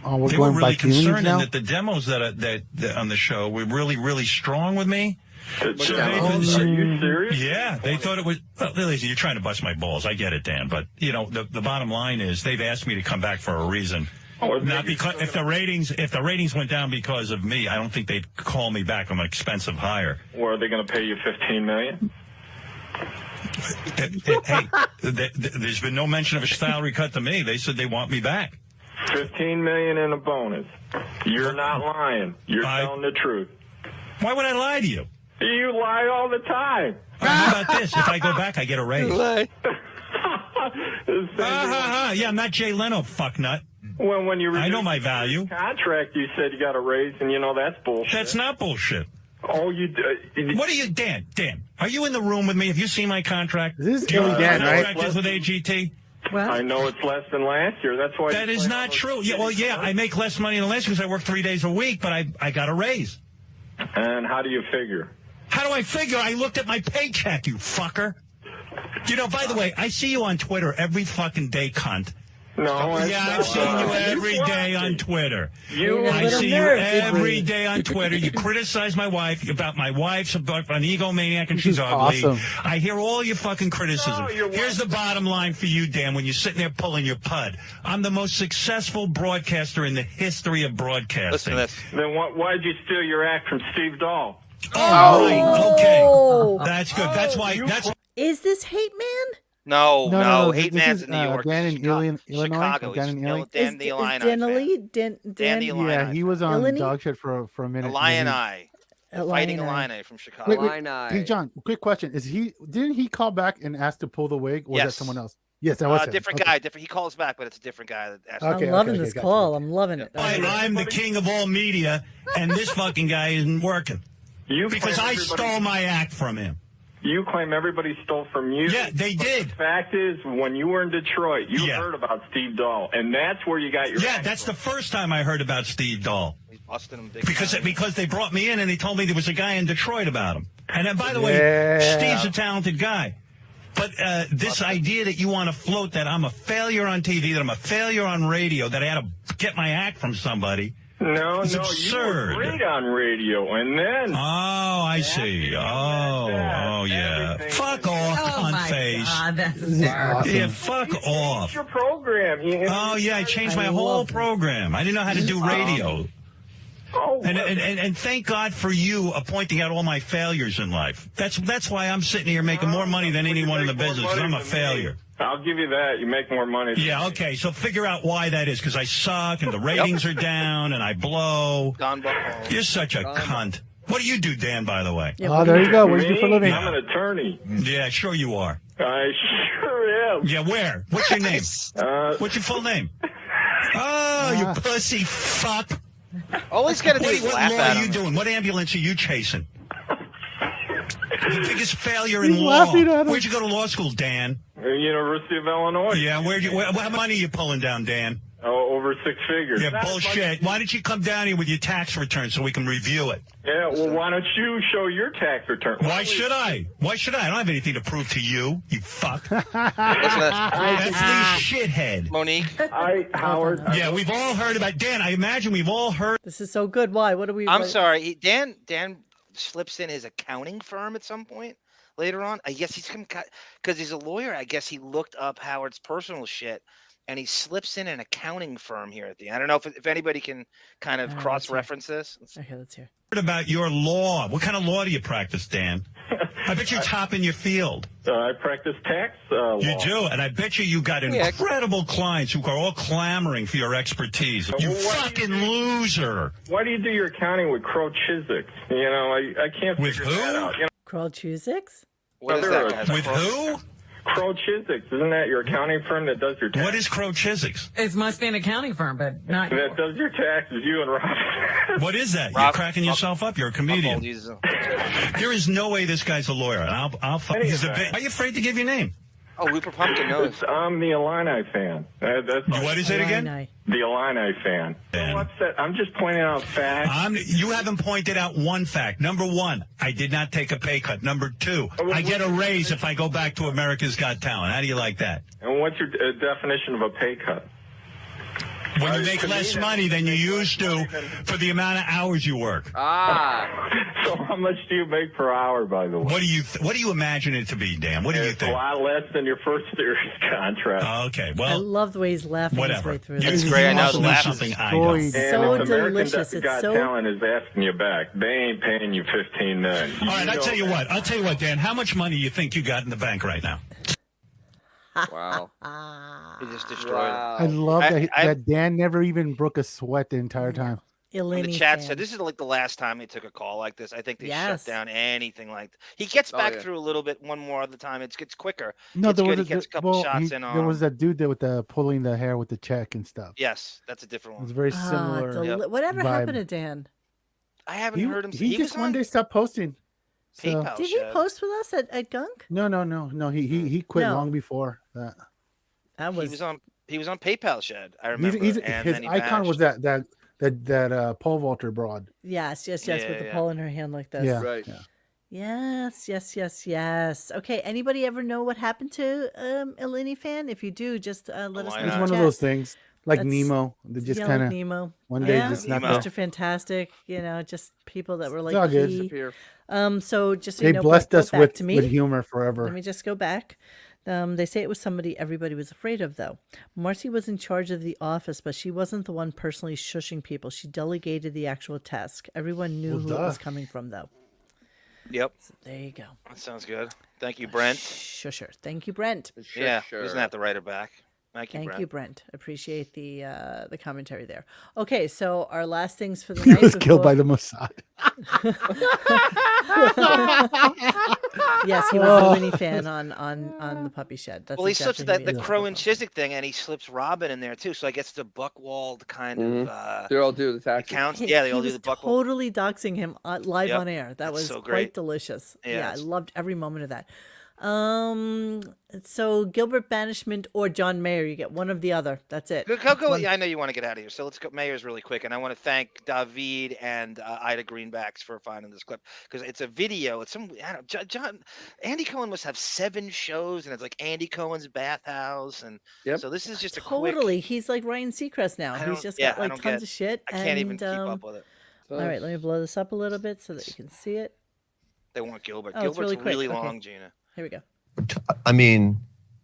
Oh, we're they were going by really feelings concerned, now? and that the demos that on the show were really, really strong with me. Are So you serious? Yeah, they thought it was. Well, listen, you're trying to bust my balls. I get it, Dan. But the bottom line is they've asked me to come back for a reason. Not because if the ratings went down because of me, I don't think they'd call me back. I'm an expensive hire. Or are they going to pay you $15 million? Hey, there's been no mention of a salary cut to me. They said they want me back. $15 million in a bonus. You're not lying. You're telling the truth. Why would I lie to you? You lie all the time. How about this? If I go back, I get a raise. Yeah, I'm not Jay Leno, fucknut. When you I know my value. Contract, you said you got a raise, and that's bullshit. That's not bullshit. Oh, you. What are you, Dan? Dan, are you in the room with me? Have you seen my contract? This is Do you know Illy what Dan, my right? contract is with AGT? I know it's less than last year. That's why. That is not true. Yeah, well, yeah, I make less money than last year because I work 3 days a week, but I got a raise. And how do you figure? How do I figure? I looked at my paycheck, you fucker. You know, by the way, I see you on Twitter every fucking day, cunt. No, yeah, I've seen you every day on Twitter. I see you every day on Twitter. You criticize my wife about my wife's an egomaniac and she's ugly. Awesome. I hear all your fucking criticism. Here's the bottom line for you, Dan, when you're sitting there pulling your pud. I'm the most successful broadcaster in the history of broadcasting. Then why'd you steal your act from Steve Dahl? Oh, right. Okay. That's good. That's why. Is this Hate Man? No. Hate Man's is, in New York. Dan in Illinois. Chicago. Dan in Illinois. Dan the Illini. Dan the Illini. Yeah, he was on Illini? dog shit for a minute. Illini. Fighting Illini from Chicago. Wait. Hey, John, quick question. Didn't he call back and ask to pull the wig, or was that someone else? Yes, that was him. Different guy. He calls back, but it's a different guy. I'm loving this call. I'm loving it. I'm the king of all media, and this fucking guy isn't working. Because I stole my act from him. You claim everybody stole from you. Yeah, they did. The fact is, when you were in Detroit, you heard about Steve Dahl, and that's where you got your. Yeah, that's the first time I heard about Steve Dahl. Busting him big because they brought me in and they told me there was a guy in Detroit about him. And then, by the way, Steve's a talented guy. But this idea that you want to float that I'm a failure on TV, that I'm a failure on radio, that I had to get my act from somebody. No, it's no, absurd. You were great on radio, and then. Oh, I see. Oh, yeah. Fuck off, cunt-face. God, that's awesome. Yeah, fuck off. It's your program. Oh, yeah, I changed my whole program. I didn't know how to do radio. And thank God for you pointing out all my failures in life. That's why I'm sitting here making more money than anyone in the business, because I'm a failure. I'll give you that. You make more money. Yeah, okay. So figure out why that is, because I suck and the ratings are down and I blow. You're such a cunt. What do you do, Dan, by the way? Oh, there you go. What do you do for a living? I'm an attorney. Yeah, sure you are. I sure am. Yeah, where? What's your name? What's your full name? Oh, you pussy fuck. All he's got to do is laugh at him. What law are you doing? What ambulance are you chasing? The biggest failure in He's law. laughing at him. Where'd you go to law school, Dan? University of Illinois. Yeah, what money are you pulling down, Dan? Oh, over 6 figures. Yeah, bullshit. Why don't you come down here with your tax return so we can review it? Yeah, well, why don't you show your tax return? Why should I? Why should I? I don't have anything to prove to you, you fuck. That's the shithead. Monique. Howard. Yeah, we've all heard about Dan. I imagine we've all heard. This is so good. Why? What are we? I'm sorry. Dan slips in his accounting firm at some point later on. I guess he's because he's a lawyer. I guess he looked up Howard's personal shit. And he slips in an accounting firm here at the end. I don't know if anybody can kind of cross-reference this. Okay, let's hear. About your law. What kind of law do you practice, Dan? I bet you're top in your field. I practice tax law. You do, and I bet you got incredible clients who are all clamoring for your expertise. You fucking loser. Why do you do your accounting with Crow Chiswick? You know, I can't figure that out. You know? Crow Chiswick? What is that, guys? With who? Crow Chiswick. Isn't that your accounting firm that does your taxes? What is Crow Chiswick? It must be an accounting firm, but not that does your taxes, you and Rob. What is that? You're cracking yourself up. You're a comedian. There is no way this guy's a lawyer. And are you afraid to give your name? Oh, Rupert Pumpkin knows. I'm the Illini fan. What is it again? The Illini fan. What's that? I'm just pointing out facts. You haven't pointed out one fact. Number one, I did not take a pay cut. Number two, I get a raise if I go back to America's Got Talent. How do you like that? And what's your definition of a pay cut? When you make less money than you used to for the amount of hours you work. So how much do you make per hour, by the way? What do you imagine it to be, Dan? What do you think? A lot less than your first Sirius contract. Okay, well. I love the way he's laughing his way through It's this. great. I know the laughing. Something I know. So delicious. It's Got so. Talent is asking you back. They ain't paying you $15 million. All right, I'll tell you what, Dan. How much money do you think you got in the bank right now? Wow. He just destroyed it. I love that Dan never even broke a sweat the entire time. In the chat said this is like the last time they took a call like this. I think they shut down anything like that. He gets back through a little bit one more of the time. It gets quicker. No, it's there good. was He gets a couple shots in on. There was that dude there with the pulling the hair with the check and stuff. Yes, that's a different one. It was very similar. Whatever vibe. happened to Dan? I haven't heard him. He just one day stopped posting. So. Did he post with us at Gunk? No. He quit long before that. That was he was on PayPal Shed. I remember. His and then he icon was vanished. that pole vaulter broad. yes, with Yeah, the yeah. pole in her hand like this. Yeah, Right. yeah. Yes. Okay, anybody ever know what happened to Eleni fan? If you do, just let us know. It's in one chat. of those things like That's- Nemo. They just yeah, kind like of Nemo. one day Yeah, just not Nemo. there. Mr. Fantastic, just people that were like all good. he. Disappear. So just so They you know, blessed go us back with to me. humor forever. Let me just go back. They say it was somebody everybody was afraid of, though. Marcy was in charge of the office, but she wasn't the one personally shushing people. She delegated the actual task. Everyone knew who it was coming from, though. Yep. So there you go. That sounds good. Thank you, Brent. Shusher. Thank you, Brent. Yeah, doesn't have to write her back. Thank you, Thank Brent. you, Brent. Appreciate the commentary there. Okay, so our last things for the He night. was killed by the Mossad. Yes, he was a Winnie fan on the puppy shed. That's Well, he exactly slips who he the is. Crow and Chiswick thing, and he slips Robin in there too. So I guess the Buckwald kind of They all do the taxes. accounts. Yeah, they all he do was the Buckwald. totally doxing him live Yep. on air. That was so quite great. delicious. Yeah, Yeah, I it's- loved every moment of that. So Gilbert Banishment or John Mayer, you get one of the other. That's it. Go. Yeah, I know you want to get out of here, so let's go. Mayor's really quick, and I want to thank David and Ida Greenbacks for finding this clip because it's a video. It's some. I don't know, John Andy Cohen must have 7 shows, and it's like Andy Cohen's bathhouse, and so this is just a Totally. quick. He's like Ryan Seacrest now. I He's don't- just yeah, got I like don't tons get- of shit. I can't even and, keep up with it. All right, let me blow this up a little bit so that you can see it. They want Gilbert. Oh, it's Gilbert's really quick. Okay. long, Gina. Here we go. I mean,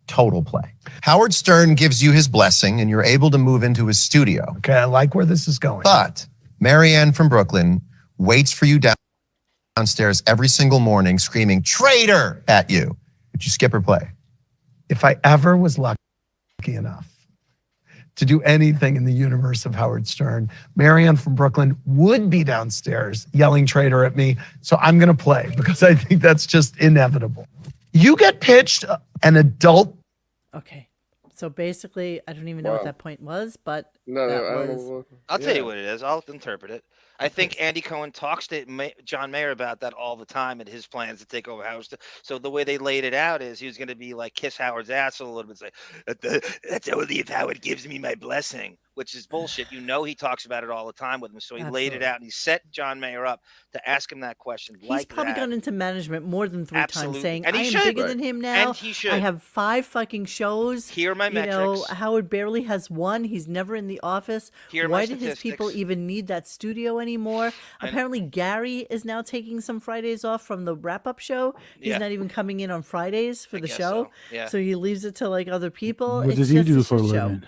total play. Howard Stern gives you his blessing and you're able to move into his studio. Okay, I like where this is going. But Marianne from Brooklyn waits for you downstairs every single morning screaming, "Traitor!" at you. Would you skip or play? If I ever was lucky enough to do anything in the universe of Howard Stern, Marianne from Brooklyn would be downstairs yelling "traitor" at me. So I'm going to play because I think that's just inevitable. You get pitched an adult. Okay. So basically, I don't even know what that point was, but No, that I don't was. know. I'll tell you what it is. I'll interpret it. I think Andy Cohen talks to John Mayer about that all the time and his plans to take over Howard. So the way they laid it out is he was going to be like kiss Howard's ass a little bit, say, "That's only if Howard gives me my blessing," which is bullshit. He talks about it all the time with him. So he laid it out and he set John Mayer up to ask him that question. He's probably that. gone into management more than 3 Absolutely. times saying, And I he am should. bigger than him now. And he should. I have 5 fucking shows. Here are my metrics. Howard barely has 1. He's never in the office. Here are my Why did his people statistics. even need that studio anymore? Apparently, Gary is now taking some Fridays off from the wrap-up show. He's Yeah. not even coming in on Fridays for the guess show. so. Yeah. So he leaves it to like other people. What It's does he just do a for a shit show. living?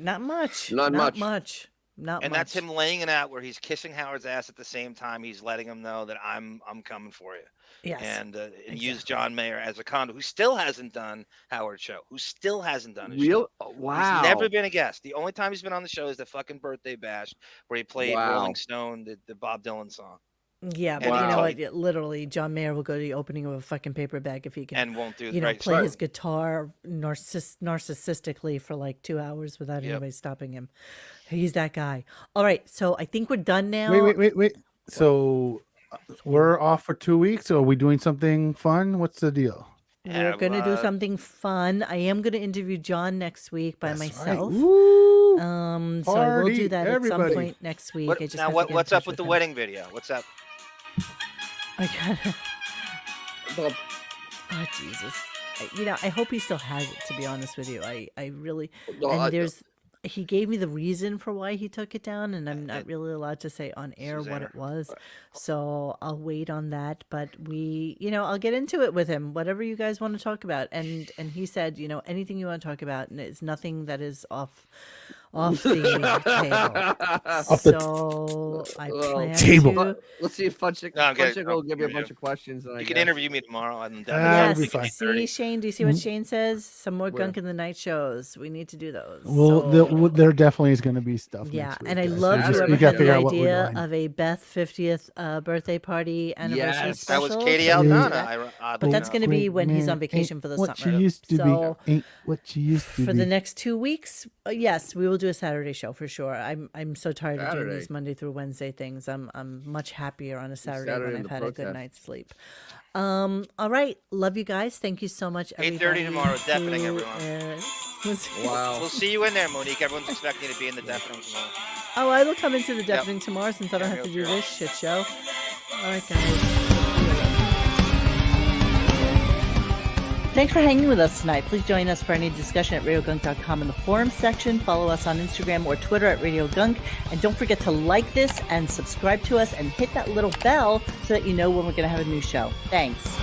Not much. Not much. Not And much. that's him laying it out where he's kissing Howard's ass at the same time he's letting him know that I'm coming for you. Yes, And use John Mayer as a conduit, who still hasn't done Howard's show, who still hasn't done his show. Wow. He's never been a guest. The only time he's been on the show is the fucking birthday bash where he played Rolling Stone, the Bob Dylan song. Yeah, but And you know he- what? Literally, John Mayer will go to the opening of a fucking paper bag if he can, And won't do- you know, right, play so- his guitar narcissistically for like 2 hours without Yep. anybody stopping him. He's that guy. All right, so I think we're done now. Wait. So we're off for 2 weeks. Or are we doing something fun? What's the deal? We're gonna do something fun. I am gonna interview John next week by myself. Woo! So I will Party, do that everybody. at some point next week. I just have to get in What's touch up with the him. wedding video? What's up? I gotta... Oh Jesus! I hope he still has it. To be honest with you, I really. No, And he gave me the reason for why he took it down, and I'm not really allowed to say on air what Susanna. it was. So I'll wait on that. But I'll get into it with him. Whatever you guys want to talk about, and he said, anything you want to talk about, and it's nothing that is off the table. So I plan to. Let's see if Funchick No, I'm good. will give you a Yeah. bunch of questions. And You can interview me tomorrow. And Yes. See, Shane, do you see what Shane says? Some more Gunk in the night shows. We need to do those. Well, there definitely is going to be stuff. Yeah, next week, and I guys. loved We whoever gotta had the figure out what we're idea doing. of a Beth 50th birthday party anniversary Yes, special. that was Katie So we'll do Aldana. that. But that's going to be when he's on vacation for the what summer. She used to So be. Ain't what she used to for be. the next 2 weeks, yes, we will will do a Saturday show for sure. I'm so tired of doing these Monday through Wednesday things. I'm much happier on a Saturday when I've had a good night's sleep. All right, love you guys. Thank you so much. 8:30 tomorrow, Deppening, everyone. Wow. We'll see you in there, Monique. Everyone's expecting to be in the Deppening tomorrow. Oh, I will come into the Deppening tomorrow since I don't have to do this shit show. All right, guys. Thanks for hanging with us tonight. Please join us for any discussion at RadioGunk.com in the forum section. Follow us on Instagram or Twitter at RadioGunk. And don't forget to like this and subscribe to us and hit that little bell so that you know when we're going to have a new show. Thanks.